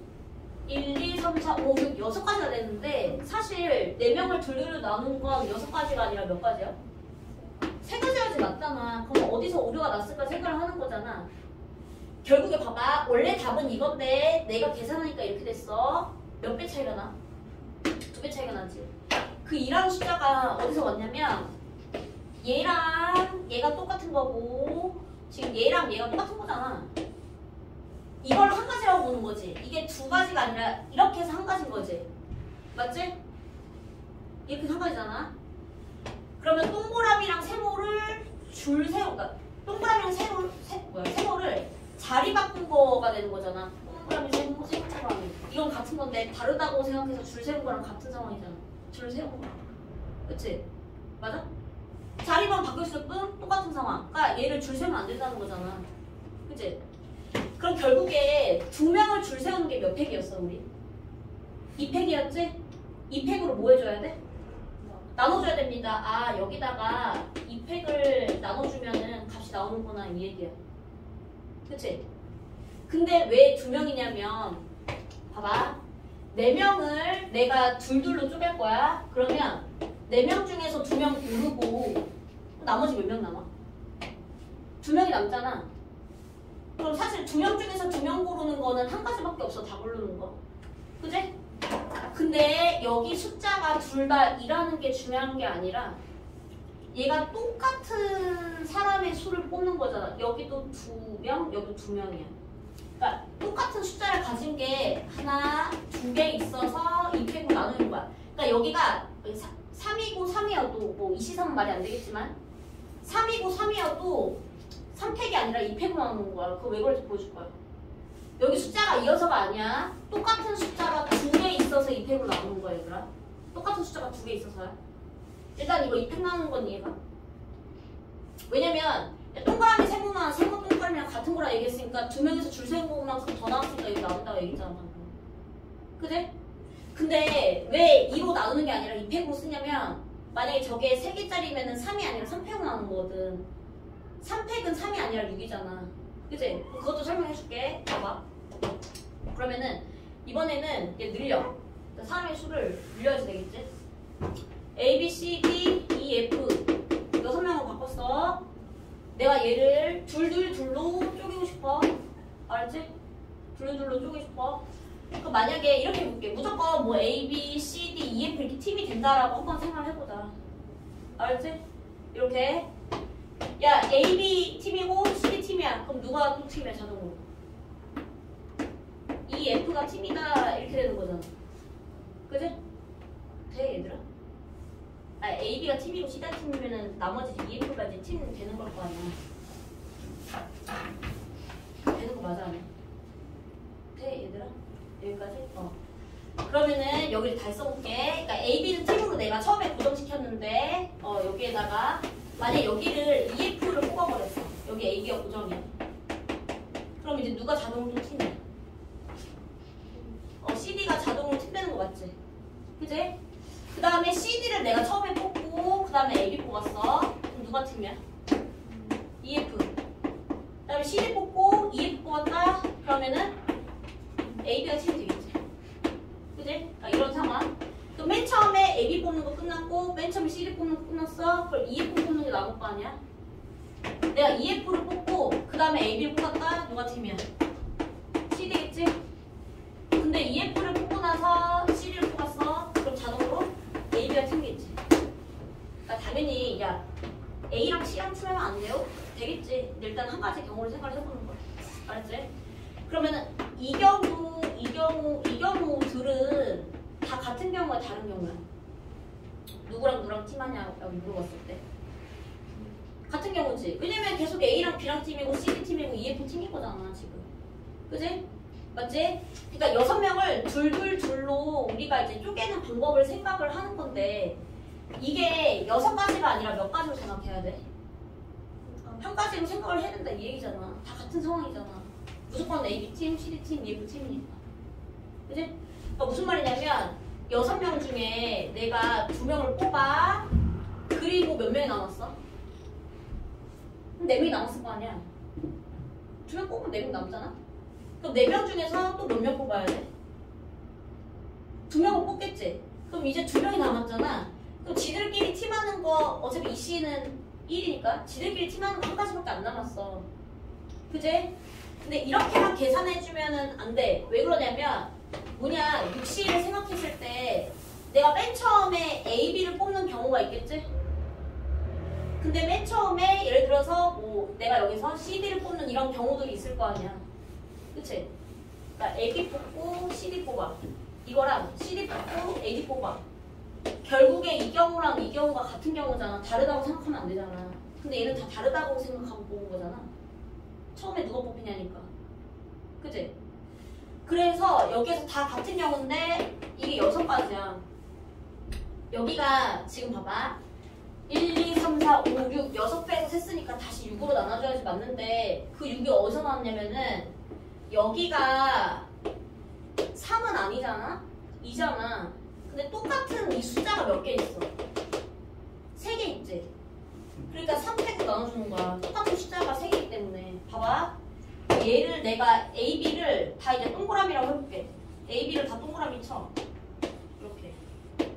Speaker 1: 1, 2, 3, 4, 5, 6, 6가지가 되는데 사실 4명을 둘둘 나눈 건 6가지가 아니라 몇 가지야? 3가지까지 맞잖아. 그럼 어디서 오류가 났을까 생각을 하는 거잖아. 결국에 봐봐. 원래 답은 이건데 내가 계산하니까 이렇게 됐어. 몇 배 차이가 나? 2배 차이가 나지. 그 2라는 숫자가 어디서 왔냐면 얘랑 얘가 똑같은 거고 지금 얘랑 얘가 똑같은 거잖아. 이걸 한 가지라고 보는 거지. 이게 2가지가 아니라 이렇게 해서 한 가지인 거지. 맞지? 이렇게 한 가지잖아. 그러면 동그라미랑 세모를 줄 세우, 그러니까 동그라미랑 세모를 자리 바꾼 거가 되는 거잖아. 동그라미, 세모, 동그라미. 이건 같은 건데 다르다고 생각해서 줄 세운 거랑 같은 상황이잖아. 줄 세운 거랑. 그치? 맞아? 자리만 바뀌었을 뿐 똑같은 상황. 그러니까 얘를 줄 세우면 안 된다는 거잖아. 그치? 그럼 결국에 2명을 줄 세우는 게 몇 팩이었어, 우리? 2팩이었지? 2팩으로 뭐 해줘야 돼? 나눠줘야 됩니다. 아, 여기다가 2팩을 나눠주면은 값이 나오는구나, 이 얘기야. 그치? 근데 왜 2명이냐면, 봐봐. 4명을 내가 둘둘로 쪼갤 거야. 그러면 4명 중에서 2명 고르고, 나머지 몇 명 남아? 2명이 남잖아. 그럼 사실 2명 중에서 2명 고르는 거는 한 가지밖에 없어. 다 고르는 거. 그치? 근데 여기 숫자가 둘 다 2라는 게 중요한 게 아니라 얘가 똑같은 사람의 수를 뽑는 거잖아. 여기도 2명, 여기도 2명이야. 그러니까 똑같은 숫자를 가진 게 하나, 2개 있어서 2팩으로 나누는 거야. 그러니까 여기가 3이고 3이어도 뭐 이시삼은 말이 안 되겠지만 3이고 3이어도 3팩이 아니라 2팩으로 나누는 거야. 그거 왜 그럴지 보여줄 거야. 여기 숫자가 이어서가 아니야. 똑같은 숫자가 2개 있어서 2팩으로 나누는 거야, 얘들아. 똑같은 숫자가 2개 있어서야. 일단 이거 2팩 나누는 건 이해가. 왜냐면 동그라미 세모나 세모 동그라미랑 같은 거라 얘기했으니까 2명에서 줄 세운 거만큼 더 나왔으니까 이거 나온다고 얘기했잖아, 방금. 그래? 근데 왜 2로 나누는 게 아니라 2팩으로 쓰냐면 만약에 저게 3개짜리면은 3이 아니라 3팩으로 나누는 거거든. 3팩은 3이 아니라 6이잖아. 그치? 그것도 설명해줄게. 봐봐. 그러면은 이번에는 얘 늘려. 사람의 수를 늘려야지 되겠지? A, B, C, D, E, F 6명으로 바꿨어. 내가 얘를 둘로 쪼개고 싶어. 알았지? 둘로 쪼개고 싶어. 그럼 만약에 이렇게 해볼게. 무조건 뭐 A, B, C, D, E, F 이렇게 팀이 된다라고 한번 생각을 해보자. 알았지? 이렇게. 야, A, B 팀이고 C, D 팀이야. 그럼 누가 또 팀이야, 자동으로? E, F가 팀이다. 이렇게 되는 거잖아. 그지? 돼, 얘들아? 아, A, B가 팀이고 C, D 팀이면은 나머지 E, F까지 팀 되는 걸 거 아니야. 되는 거 맞아, 아니야? 돼, 얘들아? 여기까지? 그러면은 여기를 다 써볼게. 그러니까 A, B는 팀으로 내가 처음에 고정시켰는데 여기에다가 만약에 여기를 EF를 뽑아버렸어. 여기 A, B가 고정이야. 그럼 이제 누가 자동으로 팀이야? CD가 자동으로 팀 되는 거 맞지? 그치? 그 다음에 CD를 내가 처음에 뽑고 그 다음에 AB 뽑았어. 그럼 누가 팀이야? EF. 그 다음에 CD 뽑고 EF 뽑았다. 그러면은 AB가 팀이 되겠지. 그치? 그러니까 이런 상황. 그럼 맨 처음에 AB 뽑는 거 끝났고 맨 처음에 CD 뽑는 거 끝났어. 그럼 EF 뽑는 게 남을 거 아니야? 내가 EF를 뽑고 그 다음에 AB를 뽑았다. 누가 팀이야? CD겠지? 근데 EF를 뽑고 나서 CD를 뽑았어. 그럼 자동으로 AB가 팀이겠지. 그러니까 당연히 야 A랑 C랑 팀하면 안 돼요? 되겠지. 근데 일단 한 가지 경우를 생각을 해보는 거야. 알았지? 그러면은 이 경우들은 다 같은 경우가 다른 경우야. 누구랑 팀하냐고 물어봤을 때 같은 경우지. 왜냐면 계속 A랑 B랑 팀이고 CD 팀이고 EF 팀인 거잖아 지금. 그지? 맞지? 그러니까 6명을 둘로 우리가 이제 쪼개는 방법을 생각을 하는 건데 이게 6가지가 아니라 몇 가지로 생각해야 돼? 한 가지로 생각을 해야 된다 이 얘기잖아. 다 같은 상황이잖아. 무조건 AB팀, CD팀, EF팀이니까. 그치? 그러니까 무슨 말이냐면 6명 중에 내가 2명을 뽑아. 그리고 몇 명이 남았어? 그럼 4명이 남았을 거 아니야. 2명 뽑으면 4명 남잖아. 그럼 4명 중에서 또 몇 명 뽑아야 돼? 2명은 뽑겠지. 그럼 이제 2명이 남았잖아. 그럼 지들끼리 팀하는 거 어차피 이 C는 1이니까 지들끼리 팀하는 거 한 가지밖에 안 남았어. 그지? 근데 이렇게만 계산해주면은 안 돼. 왜 그러냐면 뭐냐 6C를 생각했을 때 내가 맨 처음에 A, B를 뽑는 경우가 있겠지? 근데 맨 처음에 예를 들어서 뭐 내가 여기서 C, D를 뽑는 이런 경우들이 있을 거 아니야. 그치? 그러니까 A, B 뽑고 C, D 뽑아. 이거랑 C, D 뽑고 A, D 뽑아. 결국에 이 경우랑 이 경우가 같은 경우잖아. 다르다고 생각하면 안 되잖아. 근데 얘는 다 다르다고 생각하고 뽑은 거잖아. 처음에 누가 뽑히냐니까. 그치? 그래서 여기에서 다 같은 경우인데 이게 6가지야. 여기가 지금 봐봐. 1, 2, 3, 4, 5, 6 6배에서 셌으니까 다시 6으로 나눠줘야지 맞는데 그 6이 어디서 나왔냐면은 여기가 3은 아니잖아? 2잖아. 근데 똑같은 이 숫자가 몇 개 있어? 3개 있지? 그러니까 3팩으로 나눠주는 거야. 똑같은 숫자가 3개이기 때문에. 봐봐. 얘를 내가 A, B를 다 이제 동그라미라고 해볼게. A, B를 다 동그라미 쳐. 이렇게.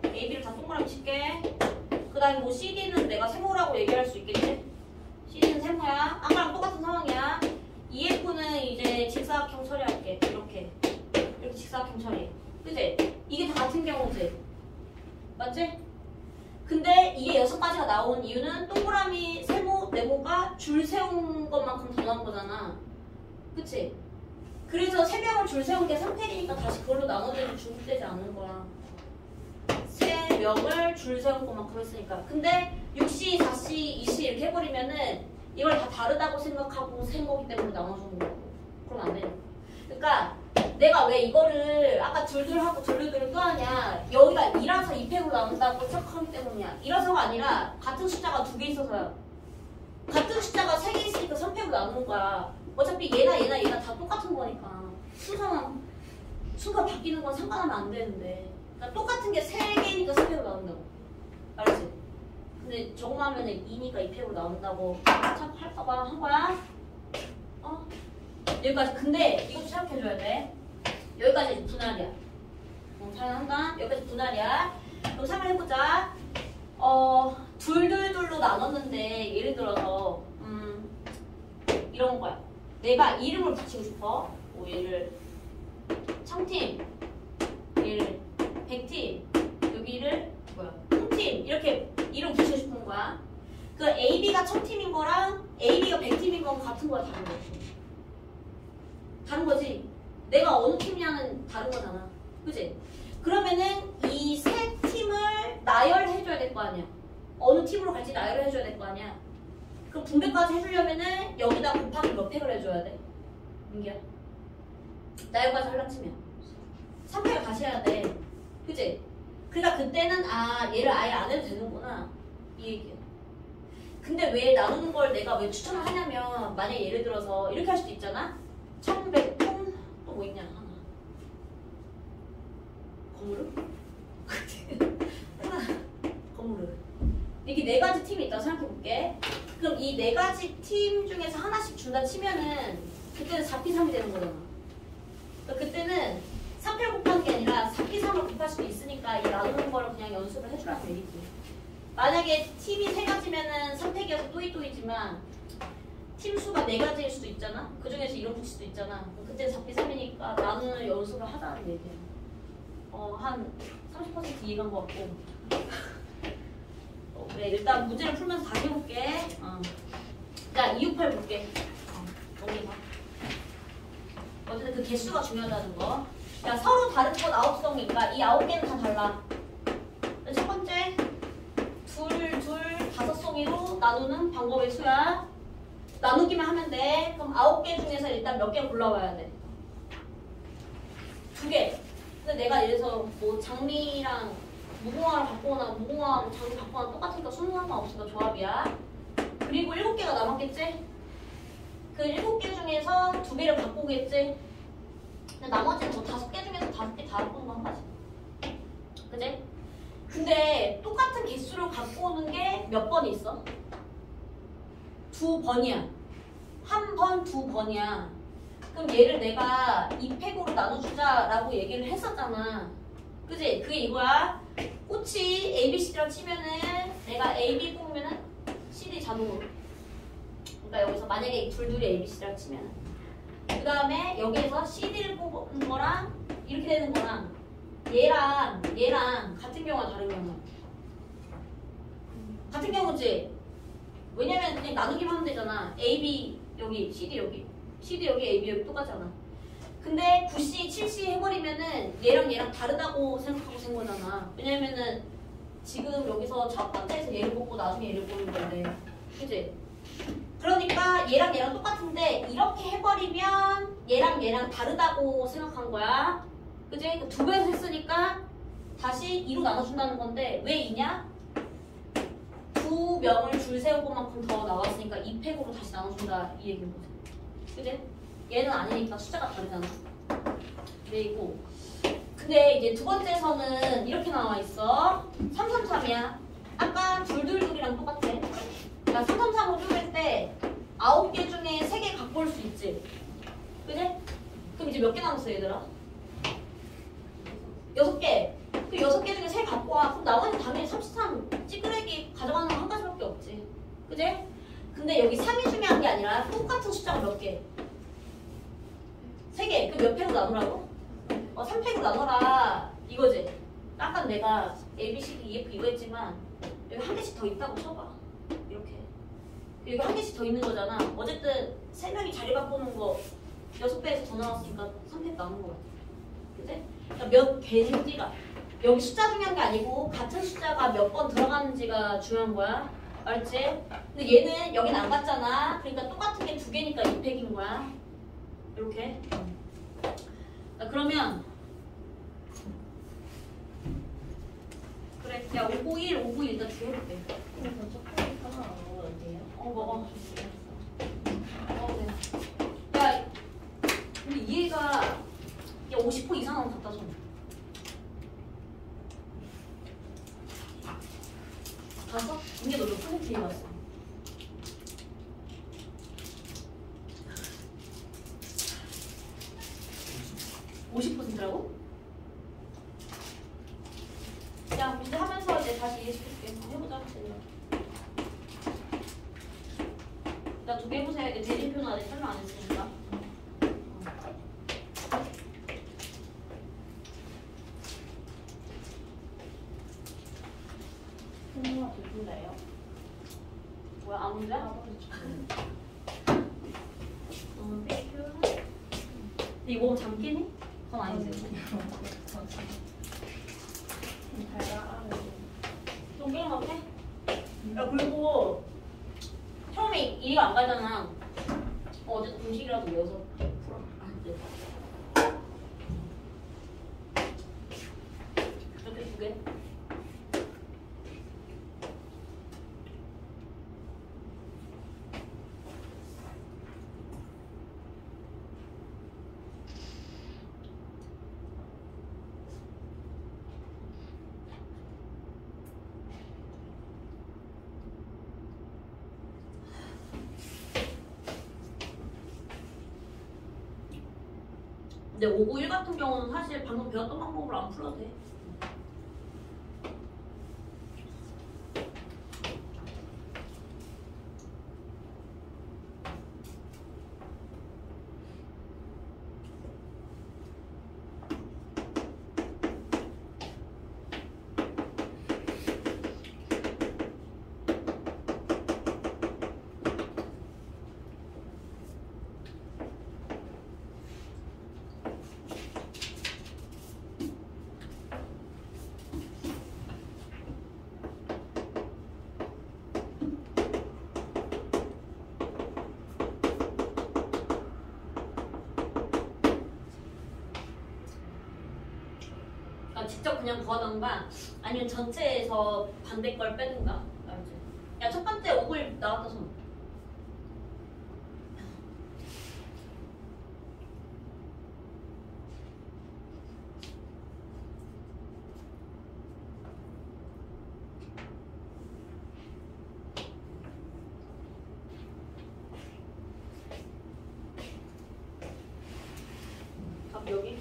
Speaker 1: A, B를 다 동그라미 칠게. 그 다음에 뭐 CD는 내가 세모라고 얘기할 수 있겠지? CD는 세모야. 아까랑 똑같은 상황이야. EF는 이제 직사각형 처리할게. 이렇게 직사각형 처리. 그치? 이게 다 같은 경우지? 맞지? 근데 이게 6가지가 나온 이유는 동그라미, 세모, 네모가 줄 세운 것만큼 더 나온 거잖아. 그치? 그래서 3명을 줄 세운 게 3팩이니까 다시 그걸로 나눠주면 중복되지 않는 거야. 3명을 줄 세운 것만큼 했으니까. 근데 6C, 4C, 2C 이렇게 해버리면은 이걸 다 다르다고 생각하고 센 거기 때문에 나눠주는 거고. 그럼 안 되니까. 그러니까 내가 왜 이거를 아까 둘둘하고 둘둘을 끄하냐. 여기가 2라서 2팩으로 나눈다고 생각하기 때문이야. 2라서가 아니라 같은 숫자가 2개 있어서야. 같은 숫자가 3개 있으니까 3팩으로 나누는 거야. 어차피 얘나 다 똑같은 거니까. 순서가 바뀌는 건 상관하면 안 되는데. 그러니까 똑같은 게 3개니까 3팩으로 나온다고. 알지? 근데 저거만 하면은 2니까 2팩으로 나온다고 참 할까봐 한 거야. 여기까지. 근데 이것도 생각해줘야 돼. 여기까지 분할이야. 한다. 여기까지 분할이야. 그럼 3을 해보자. 둘둘둘로 나눴는데 예를 들어서 이런 거야. 내가 이름을 붙이고 싶어. 얘를 청팀, 얘를 백팀, 여기를 홍팀 이렇게 이름 붙이고 싶은 거야. 그 AB가 청팀인 거랑 AB가 백팀인 건 같은 거야, 다른 거지. 다른 거지. 내가 어느 팀이냐는 다른 거잖아. 그치? 그러면은 이 세 팀을 나열해줘야 될 거 아니야. 어느 팀으로 갈지 나열을 해줘야 될 거 아니야. 그럼 분배까지 해주려면은 여기다 곱하기 몇 팩을 해줘야 돼? 민기야. 나열까지 하려고 치면 3팩을 다시 해야 돼. 그치? 그러니까 그때는 얘를 아예 안 해도 되는구나. 이 얘기야. 근데 왜 나누는 걸 내가 왜 추천을 하냐면 만약에 예를 들어서 이렇게 할 수도 있잖아. 1100통 또 뭐 있냐 하나. 건물을? 하나. 건물을. 이게 4가지 팀이 있다고 생각해볼게. 그럼 이 4가지 팀 중에서 하나씩 준다 치면은 그때는 4P3이 되는 거잖아. 그러니까 그때는 3패를 곱하는 게 아니라 4P3을 곱할 수도 있으니까 이 나누는 거를 그냥 연습을 해주라는 얘기지. 만약에 팀이 3가지면은 3팩이어서 또이또이지만 팀 수가 4가지일 수도 있잖아. 그 중에서 이런 붙일 수도 있잖아. 그때는 4P3이니까 나누는 연습을 하자는 얘기야. 한 30% 이해간 것 같고. 그래, 일단 문제를 풀면서 다시 해볼게. 자, 268 볼게. 여기서. 어쨌든 그 개수가 중요하다는 거. 야, 서로 다른 것 9송이니까 이 9개는 다 달라. 첫 번째, 둘, 5송이로 나누는 방법의 수야. 나누기만 하면 돼. 그럼 9개 중에서 일단 몇 개 골라와야 돼? 2개. 근데 내가 예를 들어서 뭐 장미랑 무궁화를 바꾸거나 무궁화하고 장미 바꾸거나 똑같으니까 수는 상관없으니까 조합이야. 그리고 7개가 남았겠지? 그 7개 중에서 2개를 바꾸겠지? 근데 나머지는 뭐 5개 중에서 5개 다 바꾸는 거 한 가지. 그치? 근데 똑같은 개수를 갖고 오는 게 몇 번 있어? 두 번이야. 한 번, 두 번이야. 그럼 얘를 내가 2팩으로 나눠주자라고 얘기를 했었잖아. 그지? 그게 이거야. 꽃이 ABC랑 치면은 내가 AB 뽑으면은 CD 자동으로. 그러니까 여기서 만약에 둘둘이 ABC랑 치면은 그 다음에 여기에서 CD를 뽑은 거랑 이렇게 되는 거랑 얘랑 같은 경우와 다른 경우. 같은 경우지. 왜냐면 그냥 나누기만 하면 되잖아. AB 여기, CD 여기. CD 여기, AB 여기 똑같잖아. 근데 9C, 7C 해버리면은 얘랑 다르다고 생각하고 쓴 거잖아. 왜냐면은 지금 여기서 첫 번째에서 얘를 뽑고 나중에 얘를 뽑는 건데. 그치? 그러니까 얘랑 똑같은데 이렇게 해버리면 얘랑 다르다고 생각한 거야. 그치? 두 배에서 했으니까 다시 2로 나눠준다는 건데 왜 2냐? 두 명을 줄 세울 것만큼 더 나왔으니까 2팩으로 다시 나눠준다 이 얘기인 거지. 그치? 얘는 아니니까 숫자가 다르잖아. 네이고. 근데 이제 두 번째에서는 이렇게 나와 있어. 333이야. 아까 둘둘둘이랑 똑같아. 그러니까 333으로 쪼갤 때 9개 중에 3개 갖고 올 수 있지. 그치? 그럼 이제 몇 개 남았어 얘들아? 6개. 그 6개 중에 3개 갖고 와. 그럼 나머지 당연히 33 찌끄레기 가져가는 건 한 가지밖에 없지. 그치? 근데 여기 3이 중요한 게 아니라 똑같은 숫자가 몇 개? 3개. 그럼 몇 팩으로 나누라고? 3팩으로 나눠라. 이거지. 아까 내가 A, B, C, D, E, F 이거 했지만 여기 한 개씩 더 있다고 쳐봐. 이렇게. 여기 한 개씩 더 있는 거잖아. 어쨌든 3명이 자리 바꾸는 거 6배에서 더 나왔으니까 3팩 남은 거 같아. 그치? 그러니까 몇 개인지가 여기 숫자 중요한 게 아니고 같은 숫자가 몇 번 들어가는지가 중요한 거야. 알지? 근데 얘는 여긴 안 갔잖아. 그러니까 똑같은 게 2개니까 2팩인 거야. 이렇게. 자, 그러면 그래. 야 591, 591 일단 주워볼게.
Speaker 3: 근데 저 초콜릿 하나 먹어도 돼요?
Speaker 1: 먹어. 돼. 야, 우리 이해가 야 50% 이상은 갖다 줘. 봤어? 이게 너 몇 퍼센트 이해갔어? %라고? 야, 문제 하면서 이제 다시 이해시켜줄게. 해보자. 나 2개 해보세요. 이제 대진표는 아직 설명 안 했으니까.
Speaker 3: 승우가 누구래요?
Speaker 1: 뭐야, 아무데?
Speaker 3: 아버지 초콜릿.
Speaker 1: 땡큐. 근데 이거 먹으면 잠긴 해? 그건 아니지.
Speaker 3: 달달하네.
Speaker 1: 좀 게임하게 해? 야, 그리고 처음에 이해가 안 가잖아. 어쨌든 공식이라도 외워서 풀어. 이렇게 2개. 근데 591 같은 경우는 사실 방금 배웠던 방법으로 안 풀어도 돼. 직접 그냥 구하던가 아니면 전체에서 반대 걸 빼든가. 알지? 야, 첫 번째 591 나왔다 손. 여기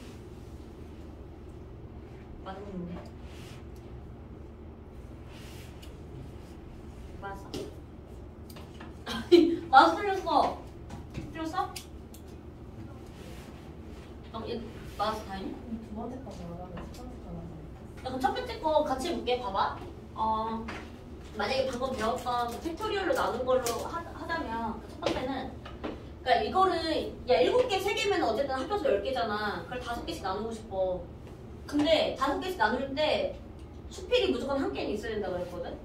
Speaker 1: 맞은 건데 맞았어. 맞아 틀렸어. 틀렸어? 얘 맞았어 다행히.
Speaker 3: 두 번째 거 말하면 첫 번째 거 말하면.
Speaker 1: 그럼 첫 번째 거 같이 볼게. 봐봐. 만약에 방금 배웠던 그 팩토리얼로 나눈 걸로 하자면 첫 번째는 그러니까 이거를 야 7개 3개면 어쨌든 합쳐서 10개잖아. 그걸 5개씩 나누고 싶어. 근데 5개씩 나눌 때 수필이 무조건 한 개는 있어야 된다고 그랬거든.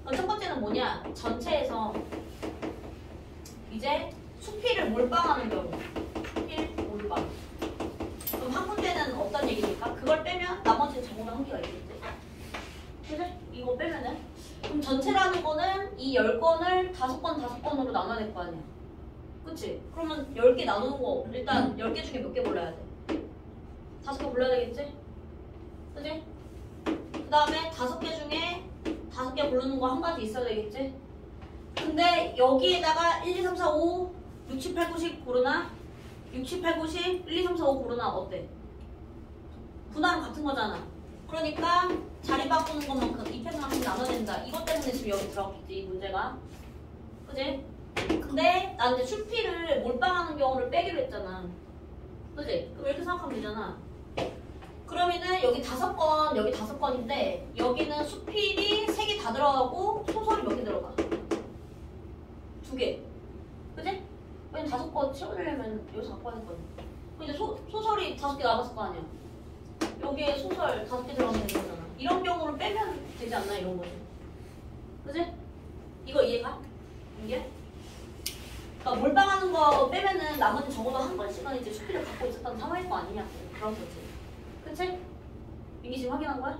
Speaker 1: 그럼 첫 번째는 뭐냐? 전체에서 이제 수필을 몰빵하는 경우. 수필 몰빵. 그럼 한 군데는 어떤 얘기입니까? 그걸 빼면 나머지는 전부 한 개가 있겠지. 그래? 이거 빼면은 그럼 전체라는 거는 이 10건을 5건으로 나눠야 될 거 아니야. 그치? 그러면 10개 나누는 거 일단 10개 중에 몇 개 골라야 돼? 5개 골라야 되겠지? 그치? 그 다음에 5개 중에 5개 고르는 거 한 가지 있어야 되겠지? 근데 여기에다가 1, 2, 3, 4, 5, 6, 7, 8, 9, 10 고르나? 6, 7, 8, 9, 10, 1, 2, 3, 4, 5 고르나? 어때? 분할은 같은 거잖아. 그러니까 자리 바꾸는 것만큼 입행만큼 나눠야 된다. 이것 때문에 지금 여기 들어갔겠지, 문제가. 그지? 근데 나는 이제 수필을 몰빵하는 경우를 빼기로 했잖아. 그지? 그럼 이렇게 생각하면 되잖아. 그러면은 여기 5건, 여기 5건인데 여기는 수필이 3개 다 들어가고 소설이 몇 개 들어가? 2개. 그지? 왜냐면 5건 채우려면 여기서 갖고 와야 됐거든. 그럼 이제 소설이 5개 남았을 거 아니야. 여기에 소설 5개 들어가면 되는 거잖아. 이런 경우를 빼면 되지 않나? 이런 거지. 그지? 이거 이해가? 이게? 그러니까 몰빵하는 거 빼면은 나머지 적어도 한 번씩은 이제 수필을 갖고 있었던 상황일 거 아니냐. 그런 거지. 그치? 민기 지금 확인한 거야?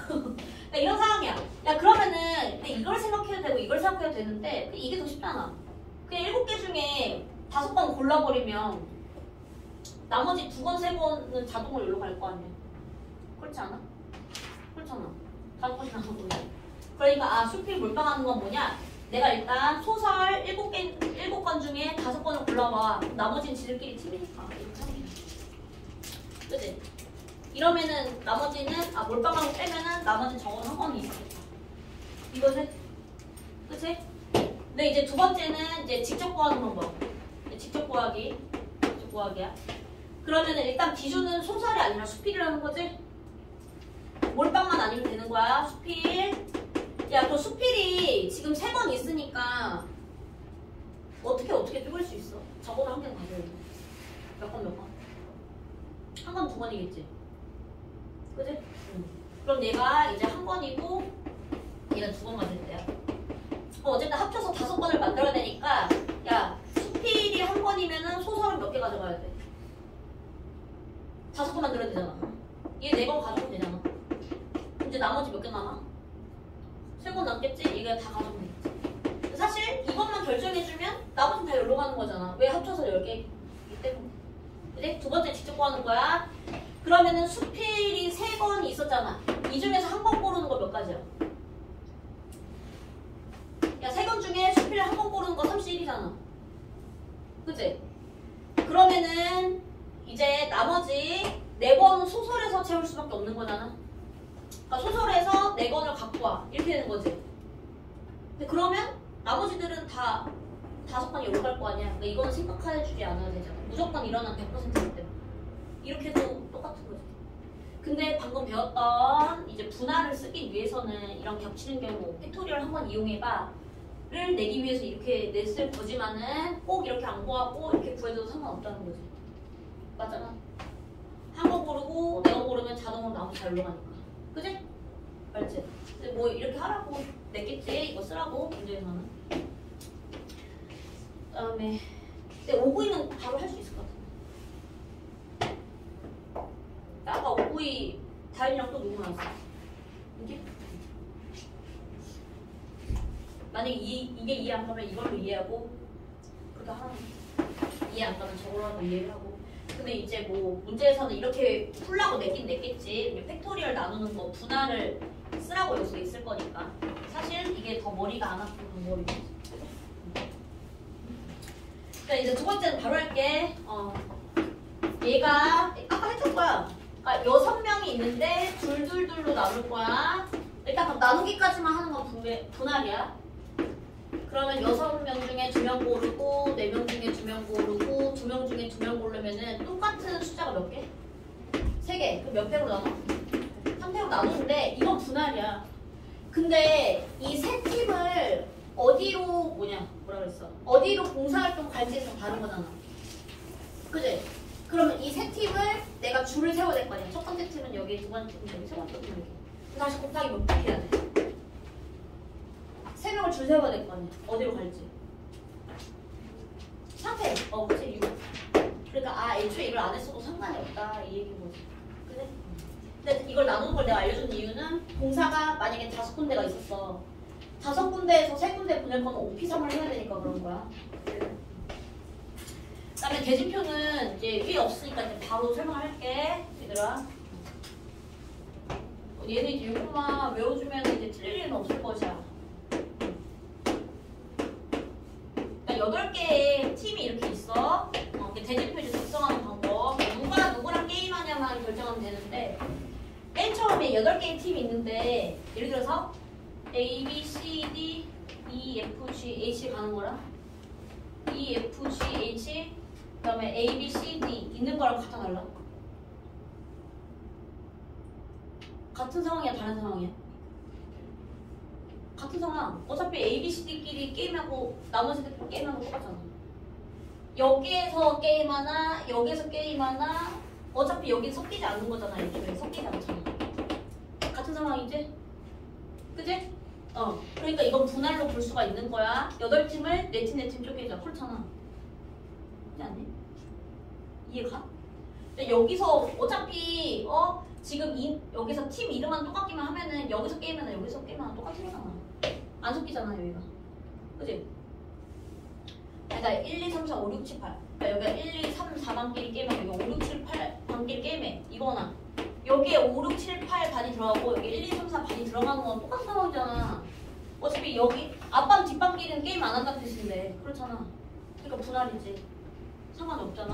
Speaker 1: 그러니까 이런 상황이야. 야 그러면은 근데 이걸 생각해도 되고 이걸 생각해도 되는데 이게 더 쉽잖아. 그냥 7개 중에 5번 골라버리면 나머지 2건, 3건은 자동으로 여기로 갈 거 아니야. 그렇지 않아? 그렇잖아. 5번씩 나눠보면. 그러니까 수필 몰빵하는 건 뭐냐? 내가 일단 소설 7건 중에 5건을 골라봐. 나머지는 지들끼리 팀이니까. 이렇게 하면 돼. 그치? 이러면은 나머지는 몰빵하고 빼면은 나머지는 적어도 한 건이 있겠다. 이거지? 그치? 근데 이제 두 번째는 이제 직접 구하는 방법. 직접 구하기. 직접 구하기야. 그러면은 일단 기준은 소설이 아니라 수필이라는 거지? 몰빵만 아니면 되는 거야. 수필. 야, 그 수필이 지금 3건 있으니까 어떻게 쪼갤 수 있어? 적어도 한 개는 가져야 돼. 몇 건? 한 건 2건이겠지? 그지? 응. 그럼 얘가 이제 한 건이고 얘는 2건 맞을 때야. 어쨌든 합쳐서 5건을 만들어야 되니까 야, 수필이 한 건이면은 소설은 몇 개 가져가야 돼? 5건 만들어야 되잖아. 얘 4건 가져오면 되잖아. 이제 나머지 몇 개 남아? 3건 남겠지? 이게 다 가져오면 되겠지. 사실 이것만 결정해주면 나머지는 다 여기로 가는 거잖아. 왜 합쳐서 10개이기 때문에. 그래? 두 번째 직접 구하는 거야. 그러면은 수필이 3건이 있었잖아. 이 중에서 한 건 고르는 거 몇 가지야? 야, 3건 중에 수필을 한 건 고르는 거 31이잖아. 그치? 그러면은 이제 나머지 4번은 소설에서 채울 수밖에 없는 거잖아. 그러니까 소설에서 4건을 갖고 와. 이렇게 되는 거지. 근데 그러면 나머지들은 다 5건이 여기로 갈 거 아니야. 그러니까 이거는 생각해주지 않아야 되잖아. 무조건 일어난 100%이기 때문에. 이렇게 해도 똑같은 거지. 근데 방금 배웠던 이제 분할을 쓰기 위해서는 이런 겹치는 경우 팩토리얼 한번 이용해봐를 내기 위해서 이렇게 냈을 거지만은 꼭 이렇게 안 구하고 이렇게 구해도 상관없다는 거지. 맞잖아. 한 번 고르고 4번 고르면 자동으로 나머지 잘 올라가니까. 그지? 알지? 근데 뭐 이렇게 하라고 냈겠지? 이거 쓰라고 문제에서는. 그 다음에 근데 오구이는 바로 할 수 있을 것 같아. 아까 오구이 다현이랑 또 누구 나왔어? 이게? 만약에 이게 이해 안 가면 이걸로 이해하고 그렇게 하는 이해 안 가면 저걸로 하고 이해하고. 근데 이제 뭐 문제에서는 이렇게 풀라고 내긴 냈겠지. 팩토리얼 나누는 거 분할을 쓰라고 여기서 있을 거니까. 사실 이게 더 머리가 안 아픈 방법이지. 자, 이제 두 번째는 바로 할게. 얘가 아까 했던 거야. 그러니까 6명이 있는데 둘둘둘로 나눌 거야. 일단 그럼 나누기까지만 하는 건 분할이야. 그러면 6명 중에 2명 고르고 4명 중에 2명 고르고 2명 중에 2명 고르면은 똑같은 숫자가 몇 개? 3개. 그럼 몇 팩으로 나눠? 3팩으로 나누는데 이건 분할이야. 근데 이 세 팀을 어디로 뭐라 그랬어? 어디로 봉사활동 갈지에서 다른 거잖아. 그지? 그러면 이 세 팀을 내가 줄을 세워야 될 거 아니야. 첫 번째 팀은 여기, 두 번째 팀은 여기, 세 번째 팀은 여기. 다시 곱하기 몇 팩 해야 돼? 3명을 줄 세워야 될 거 아니야. 어디로 갈지. 3팩. 그치? 6. 그러니까 애초에 이걸 안 했어도 상관이 없다. 이 얘기인 거지. 그래? 근데 이걸 나누는 걸 내가 알려준 이유는 봉사가 만약에 5군데가 있었어. 5군데에서 3군데 보낼 거면 OP3을 해야 되니까 그런 거야. 그 다음에 대진표는 이제 위에 없으니까 이제 바로 설명할게. 얘들아. 얘는 이제 이것만 외워주면 이제 틀릴 일은 없을 것이야. 그러니까 8개의 팀이 이렇게 있어. 대진표 이제 작성하는 방법. 누가 누구랑 게임하냐만 결정하면 되는데 맨 처음에 8개의 팀이 있는데 예를 들어서 A, B, C, D, E, F, G, H 가는 거랑 E, F, G, H 그 다음에 A, B, C, D 있는 거랑 같아 달라? 같은 상황이야 다른 상황이야? 같은 상황. 어차피 A, B, C, D끼리 게임하고 나머지들 게임하고 똑같잖아. 여기에서 게임하나 여기에서 게임하나 어차피 여기 섞이지 않는 거잖아. 애초에 섞이지 않잖아. 같은 상황이지? 그지? 그러니까 이건 분할로 볼 수가 있는 거야. 8팀을 4팀 쪼개자. 그렇잖아. 그렇지 않니? 이해가? 근데 여기서 어차피 지금 여기서 팀 이름만 똑같기만 하면은 여기서 게임하나 여기서 게임하나 똑같으잖아. 안 섞이잖아 여기가. 그지? 그러니까 1, 2, 3, 4, 5, 6, 7, 8 그러니까 여기가 1, 2, 3, 4반끼리 게임하고 여기 5, 6, 7, 8반끼리 게임해. 이거나 여기에 5, 6, 7, 8 반이 들어가고 여기 1, 2, 3, 4 반이 들어가는 건 똑같은 상황이잖아. 어차피 여기 앞반 뒷반끼리는 게임 안 한다는 뜻인데 그렇잖아. 그러니까 분할이지. 상관이 없잖아.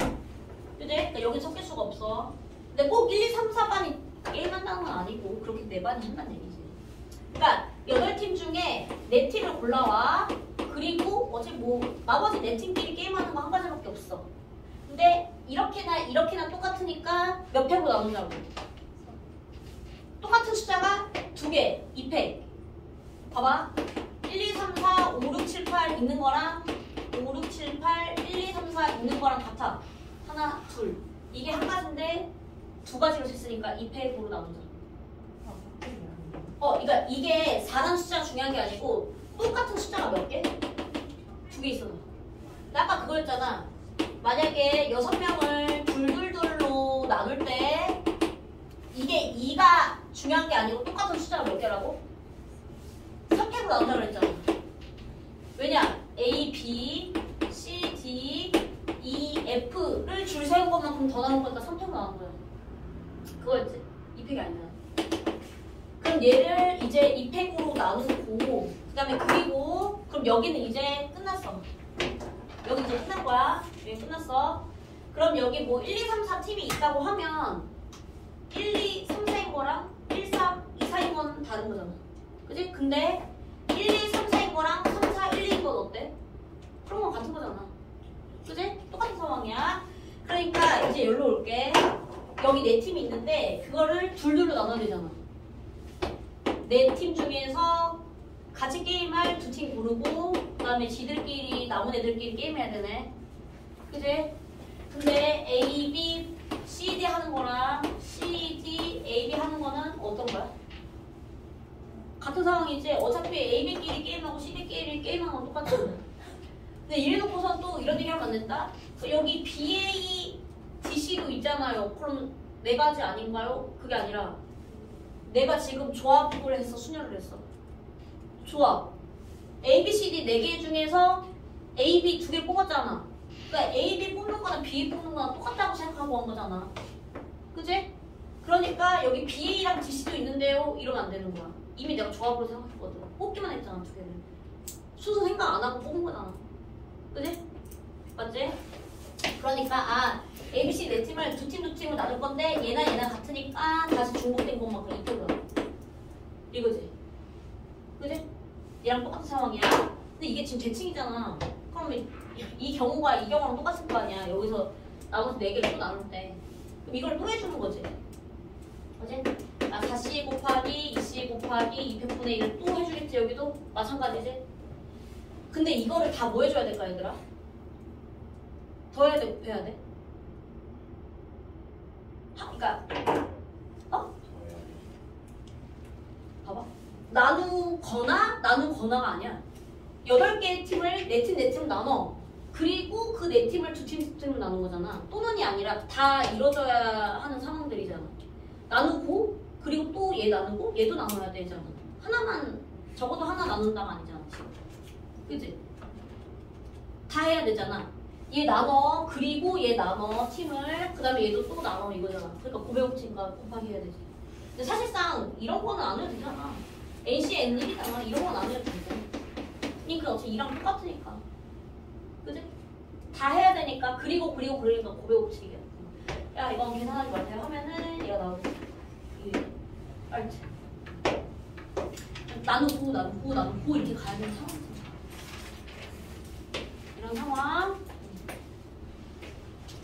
Speaker 1: 그지? 그러니까 여기 섞일 수가 없어. 근데 꼭 1, 2, 3, 4반이 게임한다는 건 아니고 그렇게 4반이 한다는 얘기지. 그러니까 8팀 중에 4팀을 골라와. 그리고 어차피 나머지 4팀끼리 게임하는 거 한 가지밖에 없어. 근데 이렇게나 똑같으니까 몇 팩으로 나누자고. 똑같은 숫자가 2개, 2팩. 봐봐. 1, 2, 3, 4, 5, 6, 7, 8 있는 거랑 5, 6, 7, 8, 1, 2, 3, 4 있는 거랑 같아. 하나, 둘. 이게 한 가지인데 2가지로 셌으니까 2팩으로 나누자. 그러니까 이게 4단 숫자가 중요한 게 아니고 똑같은 숫자가 몇 개? 2개 있어. 아까 그거였잖아. 만약에 6명을 둘둘둘로 나눌 때 이게 2가 중요한 게 아니고 똑같은 숫자가 몇 개라고? 3팩으로 나눈다고 그랬잖아. 왜냐? A, B, C, D, E, F를 줄 세운 것만큼 더 나눈 거니까 3팩으로 나눈 거야. 그거였지? 2팩이 아니야. 그럼 얘를 이제 2팩으로 나누고 그 다음에 그리고 그럼 여기는 이제 끝났어. 여기 이제 끝난 거야. 여기 끝났어. 그럼 여기 1, 2, 3, 4 팀이 있다고 하면 1, 2, 3, 4인 거랑 1, 3, 2, 4인 건 다른 거잖아. 그지? 근데 1, 2, 3, 4인 거랑 3, 4, 1, 2인 건 어때? 그런 건 같은 거잖아. 그지? 똑같은 상황이야. 그러니까 이제 여기로 올게. 여기 4팀이 있는데 그거를 둘둘로 나눠야 되잖아. 4팀 중에서 같이 게임할 2팀 고르고 그 다음에 지들끼리 남은 애들끼리 게임해야 되네. 그지? 근데 A, B, C, D 하는 거랑 C, D, A, B 하는 거는 어떤 거야? 같은 상황이지. 어차피 A, B끼리 게임하고 C, D끼리 게임하는 건 똑같잖아. 근데 이래놓고선 또 이런 얘기 하면 안 된다? 여기 B, A, D, C도 있잖아요. 그럼 4가지 아닌가요? 그게 아니라 내가 지금 조합을 했어. 순열을 했어. 조합. A, B, C, D 4개 중에서 A, B 2개 뽑았잖아. 그러니까 A, B 뽑는 거랑 B 뽑는 거랑 똑같다고 생각하고 한 거잖아. 그지? 그러니까 여기 B, A랑 D, C도 있는데요. 이러면 안 되는 거야. 이미 내가 조합으로 생각했거든. 뽑기만 했잖아. 2개를. 순서 생각 안 하고 뽑은 거잖아. 그지? 맞지? 그러니까 ABC 네 팀을 두 팀을 나눌 건데 얘나 같으니까 다시 중복된 것만큼 이쪽으로. 이거지. 그지? 얘랑 똑같은 상황이야. 근데 이게 지금 대칭이잖아. 그러면 이 경우가 이 경우랑 똑같을 거 아니야. 여기서 나머지 4개를 또 나눌 때. 그럼 이걸 또 해주는 거지. 그지? 4C 곱하기 2C 곱하기 200분의 1을 또 해주겠지. 여기도 마찬가지지. 근데 이거를 다 뭐 해줘야 될까 얘들아? 더해야 돼? 곱해야 돼? 그러니까 봐봐. 나누거나가 아니야. 8개의 팀을 4팀 나눠. 그리고 그 4팀을 2팀을 나눈 거잖아. 또는이 아니라 다 이루어져야 하는 상황들이잖아. 나누고 그리고 또 얘 나누고 얘도 나눠야 되잖아. 하나만 적어도 하나 나눈다가 아니잖아. 그치? 다 해야 되잖아. 얘 나눠 그리고 얘 나눠 팀을 그 다음에 얘도 또 나눠 이거잖아. 그러니까 곱해곱친가 곱하기 해야 되지. 근데 사실상 이런 거는 안 해도 되잖아. NC N1이잖아. 이런 건 안 해도 되고. 그러니까 어차피 이랑 똑같으니까. 그지? 다 해야 되니까 그리고 그러니까 곱해곱치기야. 야 이건 계산하지 마세요 하면은 얘가 나오고 알지? 나누고 이렇게 가야 되는 상황이지. 이런 상황.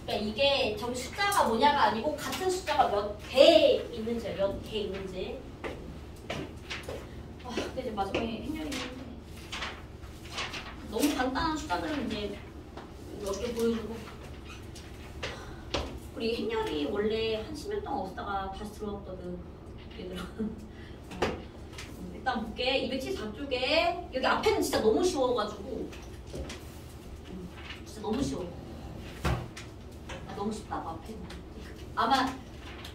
Speaker 1: 그러니까 이게 저기 숫자가 뭐냐가 아니고 같은 숫자가 몇 개 있는지. 근데 이제 마지막에 행렬이 있는데 너무 간단한 숫자들은 이제 몇 개 보여주고. 우리 행렬이 원래 한 10년 동안 없다가 다시 들어왔거든. 얘들아. 일단 볼게. 274쪽에 여기 앞에는 진짜 너무 쉬워가지고 진짜 너무 쉬워. 너무 쉽다고 앞에는. 아마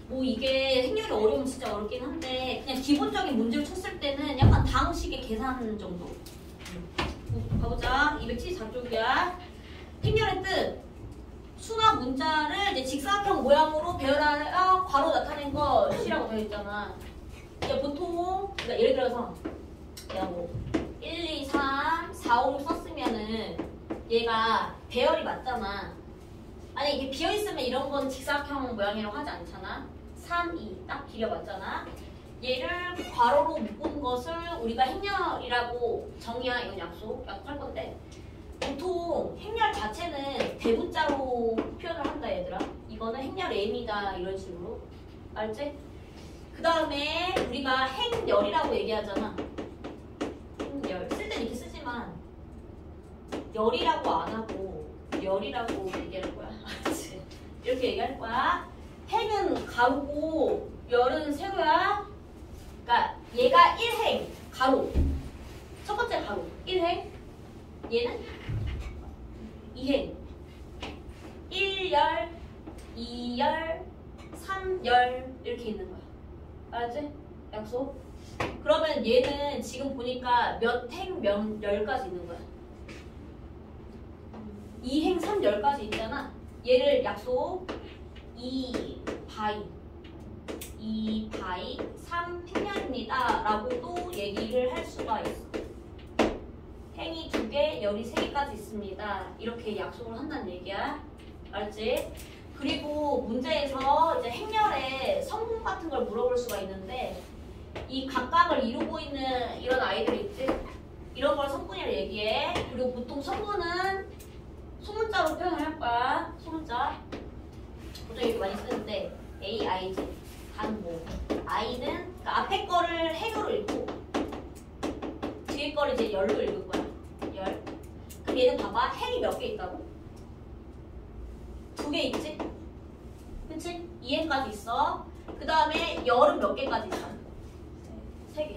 Speaker 1: 뭐 이게 행렬이 어려우면 진짜 어렵긴 한데 그냥 기본적인 문제를 쳤을 때는 약간 다음식의 계산 정도. 가보자. 274쪽이야. 행렬의 뜻. 수나 문자를 이제 직사각형 모양으로 배열하여 괄호 나타낸 것이라고 되어 있잖아. 그러니까 보통 그러니까 예를 들어서 내가 뭐 1, 2, 3, 4, 5, 6 썼으면은 얘가 배열이 맞잖아. 아니 이게 비어있으면 이런 건 직사각형 모양이라고 하지 않잖아. 3, 2 딱 비려 맞잖아. 얘를 괄호로 묶은 것을 우리가 행렬이라고 정의야. 이건 약속할 건데 보통 행렬 자체는 대문자로 표현을 한다 얘들아. 이거는 행렬 M이다 이런 식으로. 알지? 그 다음에 우리가 행열이라고 얘기하잖아. 행열 쓸 땐 이렇게 쓰지만 열이라고 안 하고 열이라고 얘기할 거야. 알지? 이렇게 얘기할 거야. 행은 가로고 열은 세로야. 그러니까 얘가 1행 가로. 첫 번째 가로 1행. 얘는 2행 1열 2열 3열 이렇게 있는 거야. 알았지? 약속. 그러면 얘는 지금 보니까 몇 행 몇 열까지 있는 거야. 2행 3열까지 있잖아. 얘를 약속 2바이 3행렬입니다 라고도 얘기를 할 수가 있어. 행이 2개, 열이 3개까지 있습니다. 이렇게 약속을 한다는 얘기야. 알지? 그리고 문제에서 이제 행렬의 성분 같은 걸 물어볼 수가 있는데 이 각각을 이루고 있는 이런 아이들 있지? 이런 걸 성분이라고 얘기해. 그리고 보통 성분은 소문자로 표현을 할 거야. 소문자. 보통 이렇게 많이 쓰는데 A, I지. 단 뭐. I는 그러니까 앞에 거를 행으로 읽고 뒤에 거를 이제 열로 읽을 거야. 열. 그럼 얘는 봐봐. 행이 몇 개 있다고? 2개 있지? 그치? 2행까지 있어. 그 다음에 열은 몇 개까지 있어? 3개.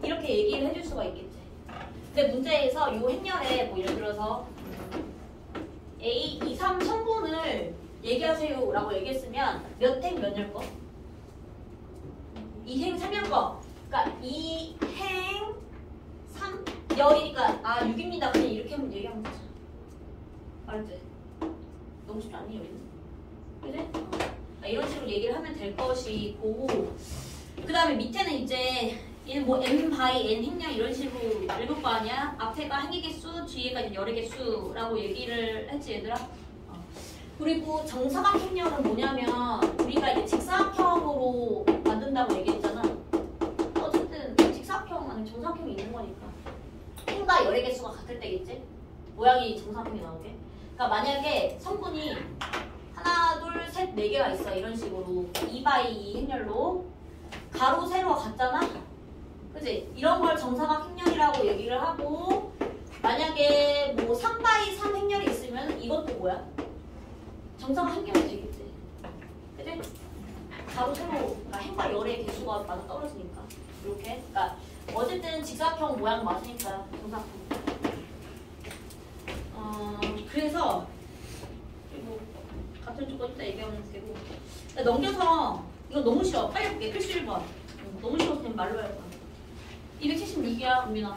Speaker 1: 이렇게 얘기를 해줄 수가 있겠지. 근데 문제에서 요 행렬에 뭐 예를 들어서 A, 2, 3 성분을 얘기하세요 라고 얘기했으면 몇 행 몇 열 거? 2행 3열 거. 그러니까 2행 3열이니까 6입니다. 그냥 이렇게 하면 얘기하면 되잖아. 알았지? 너무 쉽지 않니 여기는? 그래? 이런 식으로 얘기를 하면 될 것이고 그 다음에 밑에는 이제 얘는 뭐 m by n 행렬 이런 식으로 읽을 거 아니야? 앞에가 행의 개수, 뒤에가 이제 열의 개수라고 얘기를 했지 얘들아? 그리고 정사각형은 뭐냐면 우리가 이제 직사각형으로 만든다고 얘기했잖아. 어쨌든 직사각형 아니면 정사각형이 있는 거니까 힘과 열의 개수가 같을 때겠지? 모양이 정사각형이 나오게. 그러니까 만약에 성분이 하나, 둘, 셋, 네 개가 있어. 이런 식으로 2x2 행렬로 가로, 세로가 같잖아? 그치? 이런 걸 정사각형이라고 얘기를 하고 만약에 뭐 3x3 행렬이 있으면 이것도 뭐야? 정사각형이 되겠지. 그치? 가로, 세로가 행과 열의 개수가 맞아 떨어지니까 이렇게. 그러니까 어쨌든 직사각형 모양 맞으니까 정사각형. 그래서 뭐 같은 조건 이따 얘기하면 되고 넘겨서 이거 너무 쉬워. 빨리 볼게. 필수 1번. 너무 쉬워서 그냥 말로 할 거야. 216이야 은민아.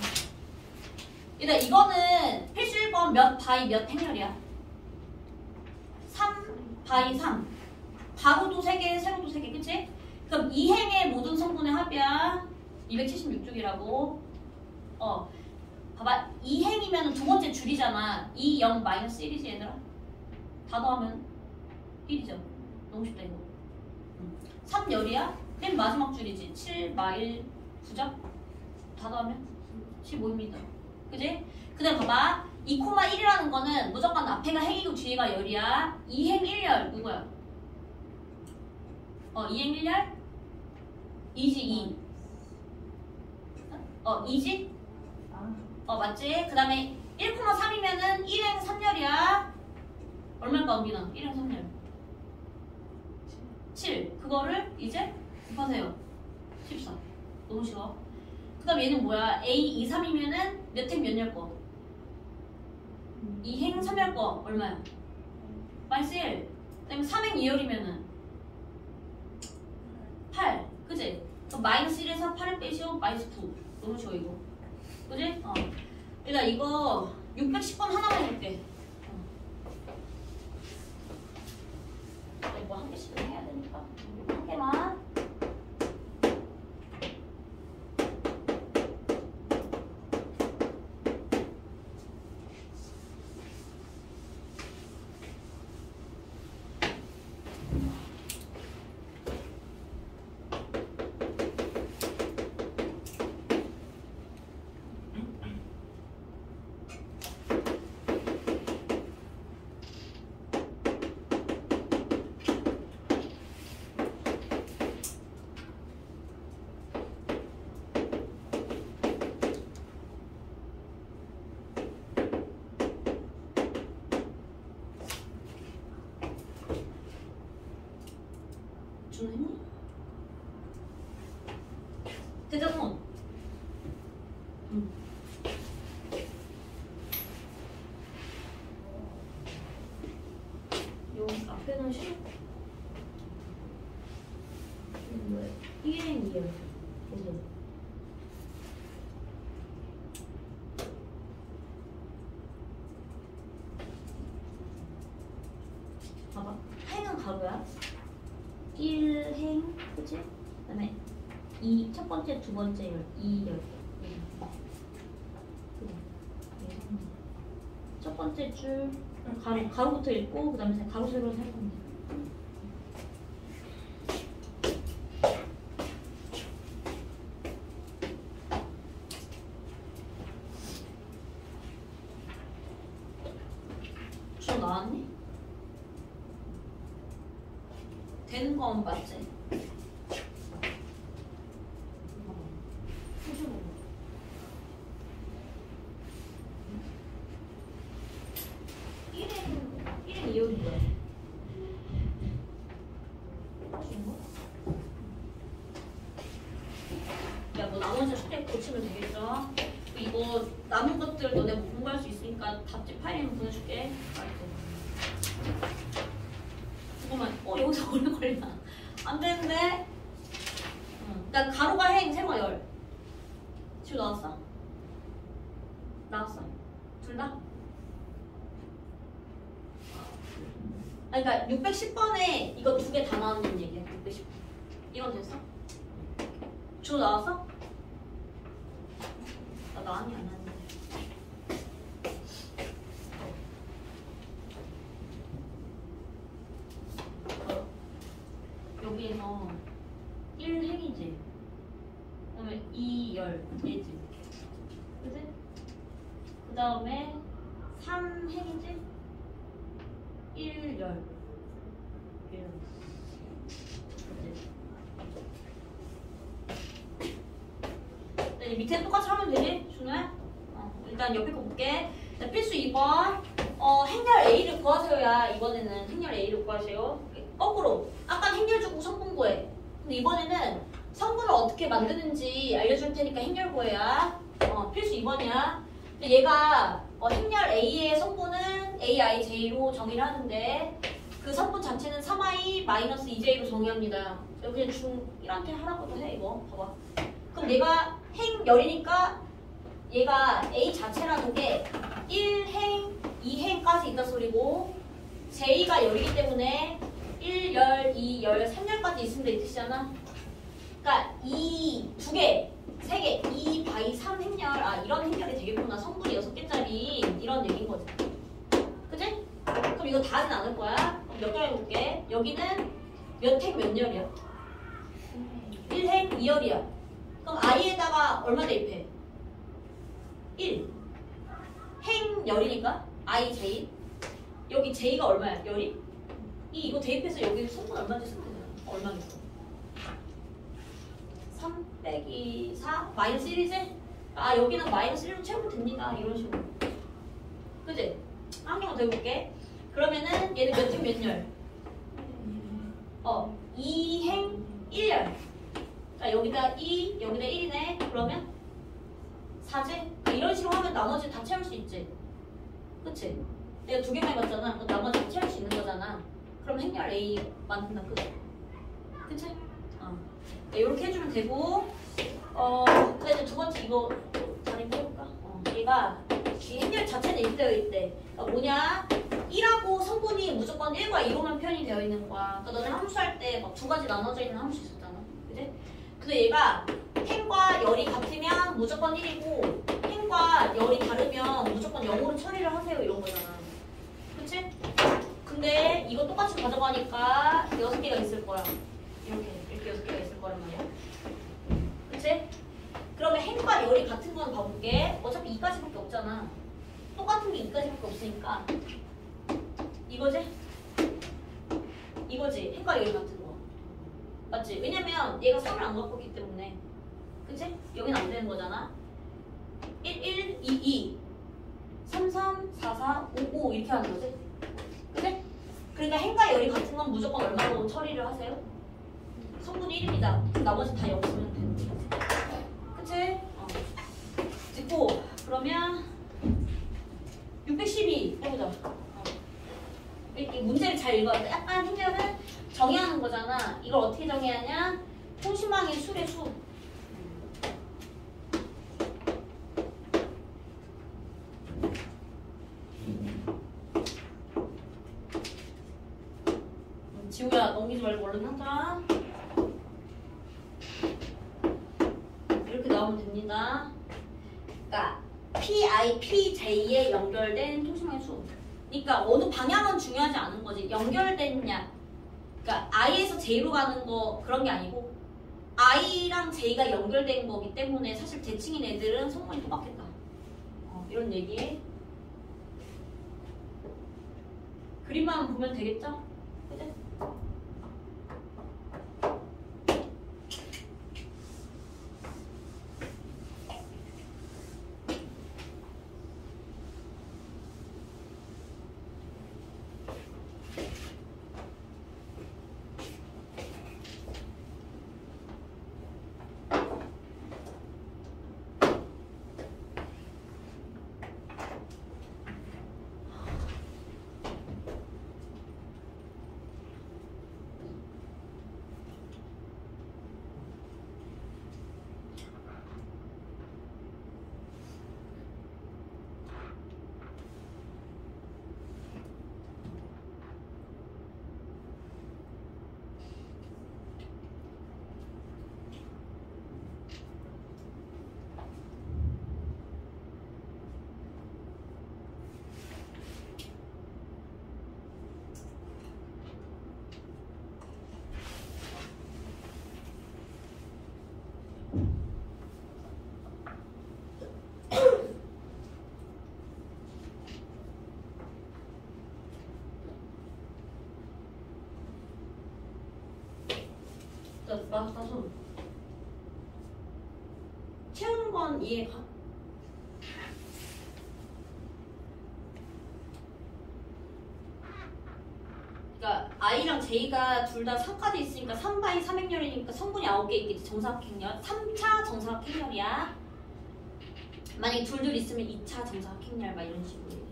Speaker 1: 일단 이거는 필수 1번 몇 바이 몇 행렬이야? 3 바이 3. 가로도 3개, 세로도 3개. 그치? 그럼 이 행의 모든 성분의 합이야 276쪽이라고. 봐봐. 2행이면 두 번째 줄이잖아. 2, 0, 마이너스 1이지 얘들아? 다 더하면 1이죠. 너무 쉽다 이거. 3열이야? 맨 마지막 줄이지. 7, 마일, 9죠? 다 더하면 15입니다. 그지? 그 다음 봐봐. 2,1이라는 거는 무조건 앞에가 행이고 뒤에가 열이야. 2행 1열 누구야? 2행 1열? 2지 2. 2지? 맞지? 그 다음에 1,3이면은 1행 3열이야. 얼마일까 은빈아? 1행 3열 7. 그거를 이제 곱하세요. 14. 너무 쉬워. 그 다음 얘는 뭐야? A 2, 3이면은 몇 행 몇 열 거? 2행 3열 거 얼마야? 마이너스 1. 그 다음에 3행 2열이면은 8. 그지? 그럼 마이너스 1에서 8을 빼시오. 마이너스 9. 너무 쉬워 이거. 그지? 일단 이거 610번 하나만 해볼게. 이거 한 개씩은 해야 되니까 한 개만. 했니? 대장문. 요 앞에는 싫어. 뭐야? 1행 2열. 계속. 봐봐. 행은 가로야. 1행, 그치? 그 다음에 첫 번째, 두 번째 열, 2열. 첫 번째 줄, 가로부터 읽고, 그 다음에 가로 세로를 할 겁니다. 줄 나왔니? 되는 건 맞지? 야, 뭐 나머지 숙제 고치면 되겠죠? 이거 남은 것들 너네 뭐 공부할 수 있으니까 답지 파일만 보내줄게. 잠깐만, 여기서 오래 걸리나? 안 되는데? 그러니까 가로가 행, 세로가 열. 지금 나왔어? 나왔어. 둘 다? 그러니까 610번에 이거 두 개 다 나왔는 얘기야. 610번. 이건 됐어? 주 나왔어? 나 나왔니 안 나왔니? 열 얘지. 그지? 그 다음에 3행이지? 1열 1. 네, 밑에 똑같이 하면 되지? 준호야? 일단 옆에 거 볼게. 자, 필수 2번. 행렬 A를 구하세요야. 이번에는 행렬 A를 구하세요. 거꾸로. 아까 행렬 주고 성분 구해. 근데 이번에는 성분을 어떻게 만드는지 알려줄 테니까 행렬 구해야. 필수 2번이야. 근데 얘가 행렬 A의 성분은 AIJ로 정의를 하는데 그 성분 자체는 3I-2J로 정의합니다. 여기 그냥 중1한테 하라고도 해 이거. 봐봐. 그럼 내가 행열이니까 얘가 A 자체라는 게 1행, 2행까지 있다 소리고 J가 열이기 때문에 1열, 2열, 3열까지 있으면 이 뜻이잖아. 그러니까 이 두 개, 세 개, 2, 바이, 3행열 이런 행열이 되겠구나. 성분이 6개짜리 이런 얘기인 거지. 그치? 그럼 이거 다 하진 않을 거야. 그럼 몇 개 해볼게. 여기는 몇 행 몇 열이야? 1행 2열이야. 그럼 i에다가 얼마 대입해? 1. 행 열이니까 i j. 여기 j가 얼마야? 열이? 이거 대입해서 여기 성분 얼마인지 쓰면 되잖아. 얼마겠어? 3 빼기 4 마이너스 1이지? 여기는 마이너스 1로 채우면 됩니다. 이런 식으로. 그치? 한 개만 더 해볼게. 그러면은 얘는 몇 행 몇 열? 2행 1열. 자, 여기다 2, 여기다 1이네. 그러면 4지? 이런 식으로 하면 나머지 다 채울 수 있지. 그치? 내가 두 개만 해봤잖아. 그럼 나머지 다 채울 수 있는 거잖아. 그럼 행렬 A 만든다. 그치? 이렇게 해주면 되고 그다음에 두 번째 이거 다리 빼볼까? 얘가 이 행렬 자체는 이렇게 되어 있대. 그러니까 뭐냐? 1하고 성분이 무조건 1과 2로만 표현이 되어 있는 거야. 그러니까 너네 함수할 때 막 두 가지 나눠져 있는 함수 있었잖아. 그치? 근데 얘가 행과 열이 같으면 무조건 1이고 행과 열이 다르면 무조건 0으로 처리를 하세요. 이런 거잖아. 그치? 근데 이거 똑같이 가져가니까 6개가 있을 거야. 이렇게 6개가 있을 거란 말이야. 그치? 그러면 행과 열이 같은 건 봐볼게. 어차피 2까지밖에 없잖아. 똑같은 게 2까지밖에 없으니까 이거지? 이거지? 행과 열이 같은 거 맞지? 왜냐면 얘가 3을 안 갖고 있기 때문에. 그치? 여기는 안 되는 거잖아. 1, 1, 2, 2 3, 3, 4, 4, 5, 5 이렇게 하는 거지? 그치? 그러니까 행과 열이 같은 건 무조건 얼마로 처리를 하세요? 성분이 1입니다. 나머지 다 0 쓰면 되는 거지. 그치? 듣고 그러면 612 해보자. 이 문제를 잘 읽어야 돼. 약간 행렬은 정의하는 거잖아. 이걸 어떻게 정의하냐? 통신망의 수의 수. 지우야 넘기지 말고 얼른 하자. 이렇게 나오면 됩니다. 그러니까 PI, PJ에 연결된 통신망의 수. 그러니까 어느 방향은 중요하지 않은 거지. 연결됐냐. 그러니까 I에서 J로 가는 거 그런 게 아니고 I랑 J가 연결된 거기 때문에 사실 대칭인 애들은 성분이 똑같겠다. 이런 얘기. 그림만 보면 되겠죠? 그치? 나 손. 채우는 건 이해가? 그러니까 I랑 J가 둘 다 3까지 있으니까 3바이 3행렬이니까 성분이 9개 있겠지. 정사각행렬. 3차 정사각행렬이야. 만약에 둘 있으면 2차 정사각행렬 막 이런 식으로 얘기해.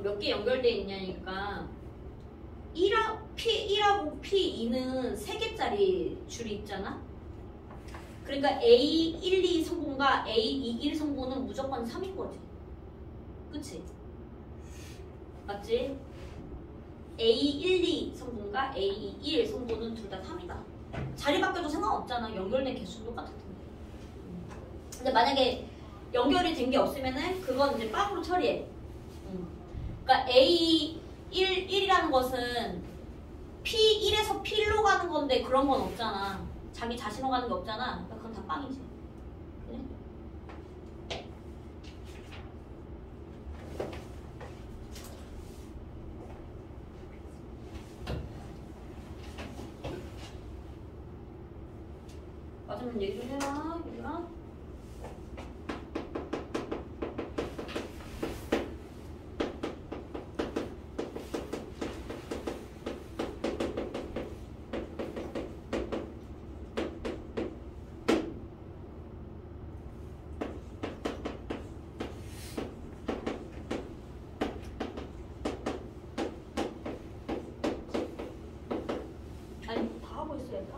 Speaker 1: 몇 개 연결돼 있냐니까 P1하고 P2는 3개짜리 줄이 있잖아. 그러니까 A12 성분과 A21 성분은 무조건 3인 거지. 그치? 맞지? A12 성분과 A21 성분은 둘 다 3이다. 자리 바뀌어도 상관없잖아. 연결된 개수는 똑같을 텐데. 근데 만약에 연결이 된 게 없으면은 그건 이제 빵으로 처리해. 그러니까 A11이라는 것은 P1에서 P1로 가는 건데 그런 건 없잖아. 자기 자신으로 가는 게 없잖아. 그러니까 그건 다 빵이지. 그래? 맞으면 얘기 좀 해라. 얘들아. 아니 다 하고 있어야 돼.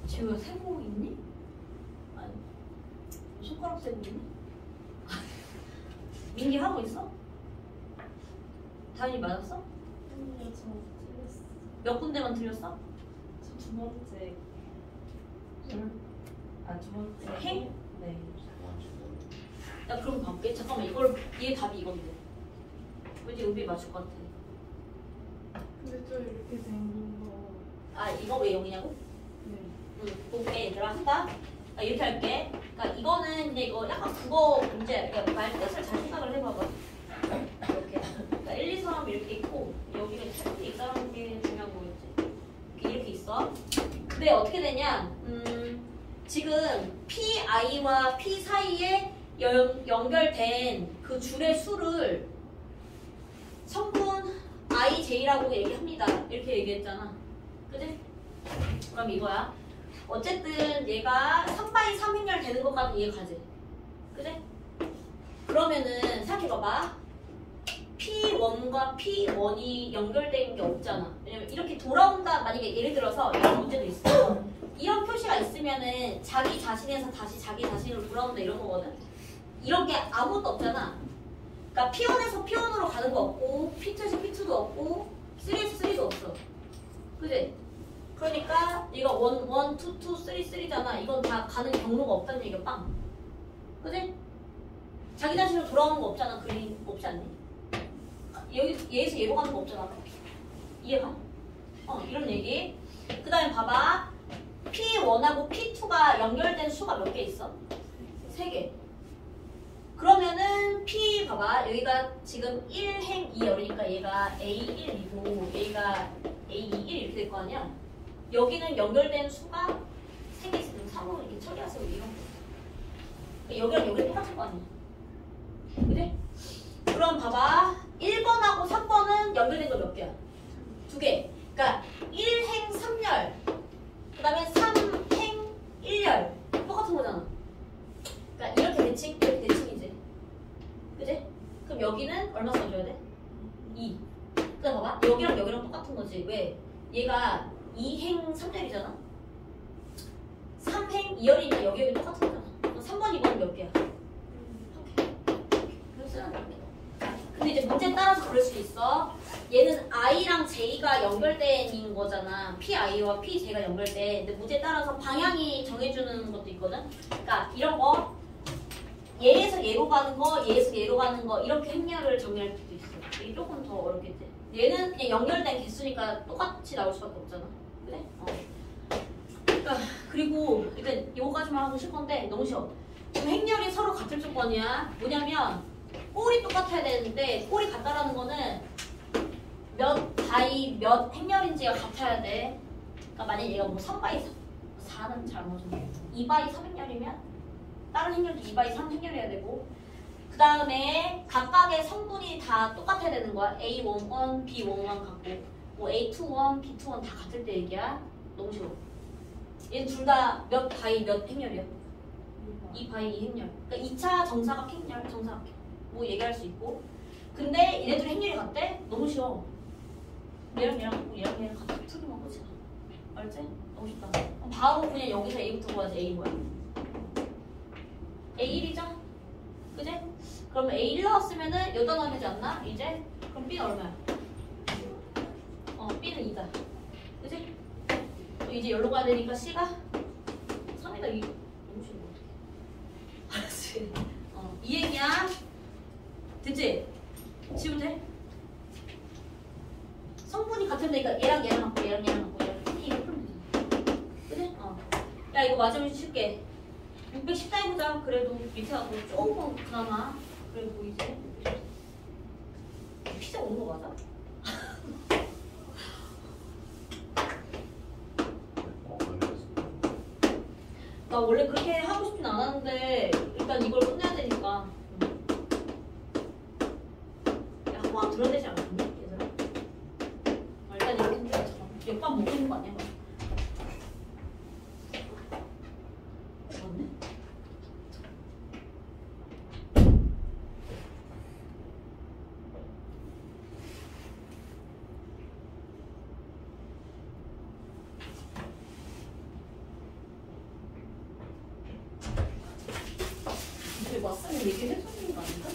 Speaker 1: 지금 세모 있니? 아니 손가락 세모 있니? 민기 하고 있어? 다현이 맞았어?
Speaker 3: 아니요, 저 틀렸어.
Speaker 1: 몇 군데만 틀렸어?
Speaker 3: 저 두 번째. 두 번째.
Speaker 1: 행?
Speaker 3: 네.
Speaker 1: 야 그럼 볼게. 잠깐만 이걸 얘 답이 이건데. 왠지 은비 맞출 것 같아.
Speaker 3: 근데 좀 이렇게 된 거.
Speaker 1: 아 이거 왜 0이냐고?
Speaker 3: 네.
Speaker 1: 볼게 얘들아 한다. 이렇게 할게. 그러니까 이거는 이제 이거 약간 국어 문제. 그러니까 말 뜻을 잘 생각을 해봐봐. 이렇게. 그러니까 1, 2, 3 이렇게 있고 여기는 책이 있다는 게 중요한 거겠지. 이렇게 있어. 근데 어떻게 되냐? 지금 PI와 P 사이에 연결된 그 줄의 수를 성분 IJ라고 얘기합니다. 이렇게 얘기했잖아. 그지? 그럼 이거야. 어쨌든 얘가 3바이 3행렬 되는 것까지 이해가지? 그지? 그러면은 생각해봐봐. P1과 P1이 연결된 게 없잖아. 왜냐면 이렇게 돌아온다. 만약에 예를 들어서 이런 문제도 있어. 이런 표시가 있으면은 자기 자신에서 다시 자기 자신으로 돌아온다 이런 거거든. 이런 게 아무것도 없잖아. 그러니까 P1에서 P1으로 가는 거 없고 P2에서 P2도 없고 3에서 3도 없어. 그지? 그러니까 이거 1, 2, 2, 3, 3잖아. 이건 다 가는 경로가 없다는 얘기야. 빵. 그지? 자기 자신으로 돌아오는 거 없잖아. 그림 없지 않니? 여기 얘에서 얘로 가는 거 없잖아. 이해가? 이런 얘기. 그 다음에 봐봐. P1하고 P2가 연결된 수가 몇 개 있어? 3개. 그러면은 P 봐봐. 여기가 지금 1행 2열이니까 얘가 A1이고 얘가 A21 이렇게 될 거 아니야? 여기는 연결된 수가 3개 있으면 3으로 이렇게 처리하세요. 이런 거. 여기랑 여기랑 똑같은 거 아니야? 그래? 그럼 봐봐. 1번하고 3번은 연결된 거 몇 개야? 2개. 그러니까 1행 3열 그 다음에 3행 1열 똑같은 거잖아. 그러니까 이렇게 대칭, 이렇게 대칭이지. 그지? 그럼 여기는 얼마 써줘야 돼? 2. 그 다음 봐봐. 여기랑 여기랑 똑같은 거지. 왜? 얘가 2행 3열이잖아. 3행 2열이니까 여기 똑같은 거잖아. 그럼 3번, 2번은 몇 개야? 얘는 i랑 j가 연결된 거잖아. pi와 pj가 연결돼. 근데 문제에 따라서 방향이 정해주는 것도 있거든. 그러니까 이런 거 얘에서 얘로 가는 거, 얘에서 얘로 가는 거 이렇게 행렬을 정리할 수도 있어. 이게 조금 더 어렵겠지. 얘는 그냥 연결된 개수니까 똑같이 나올 수밖에 없잖아. 그래? 그러니까 그리고 일단 요거까지만 하고 쉴 건데 너무 쉬워. 지금 행렬이 서로 같을 조건이야. 뭐냐면 꼴이 똑같아야 되는데 꼴이 같다라는 거는 몇 바이 몇 행렬인지가 같아야 돼. 그러니까 만약 얘가 뭐 3바이 4는 잘못이네. 2바이 3행렬이면 다른 행렬도 2바이 3행렬이어야 되고 그 다음에 각각의 성분이 다 똑같아야 되는 거야. A11, B11 같고 뭐 A21, B21 다 같을 때 얘기야. 너무 쉬워. 얘는 둘 다 몇 바이 몇 행렬이야? 2바이 2행렬. 그러니까 2차 정사각 행렬, 정사각형 뭐 얘기할 수 있고 근데 얘네들이 행렬이 같대? 너무 쉬워. 얘랑 얘랑 같고 얘랑 얘랑 같고 틀리면 끝이야. 알지? 너무 쉽다. 그럼 바로 그냥 여기서 A부터 구하지. A 뭐야? A1이죠? 그지? 그러면 A1 나왔으면은 여기다 넣어야 되지 않나? 이제? 그럼 B는 얼마야? B는 2다. 그지? 이제 여기로 가야 되니까 C가 3이다. 2. 너무 쉬워. 알았지? 이 얘기야. 됐지? 지우면 돼? 성분이 같으니까 얘랑 얘랑 갖고 얘랑 얘랑 갖고 얘랑 이거 풀면 되잖아. 그지? 야 이거 맞으면 쉽게 614 해보자. 그래도 밑에 가고 조금 그나마 그래 보이지? 피자 오는 거 맞아? 나 원래 그렇게 하고 싶진 않았는데 일단 이걸 끝내야 되니까. 야 한번 들어야 되지 않겠니? 얘들아? 일단 이렇게 힘들어. 옆밥 먹고 있는 거 아니야? 맞네? 이게 맞으면 얘기를 해주는 거 아닌가?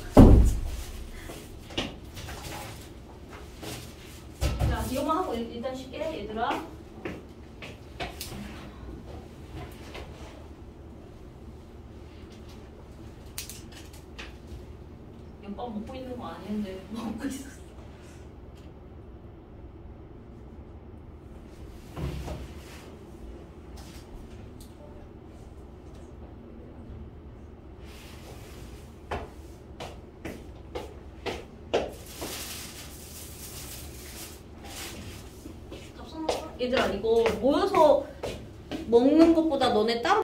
Speaker 1: 자, 이것만 하고 일단 쉽게 해, 얘들아. 옆밥 먹고 있는 거 아니었는데 먹고 있었어. 얘들아 이거 모여서 먹는 것보다 너네 따로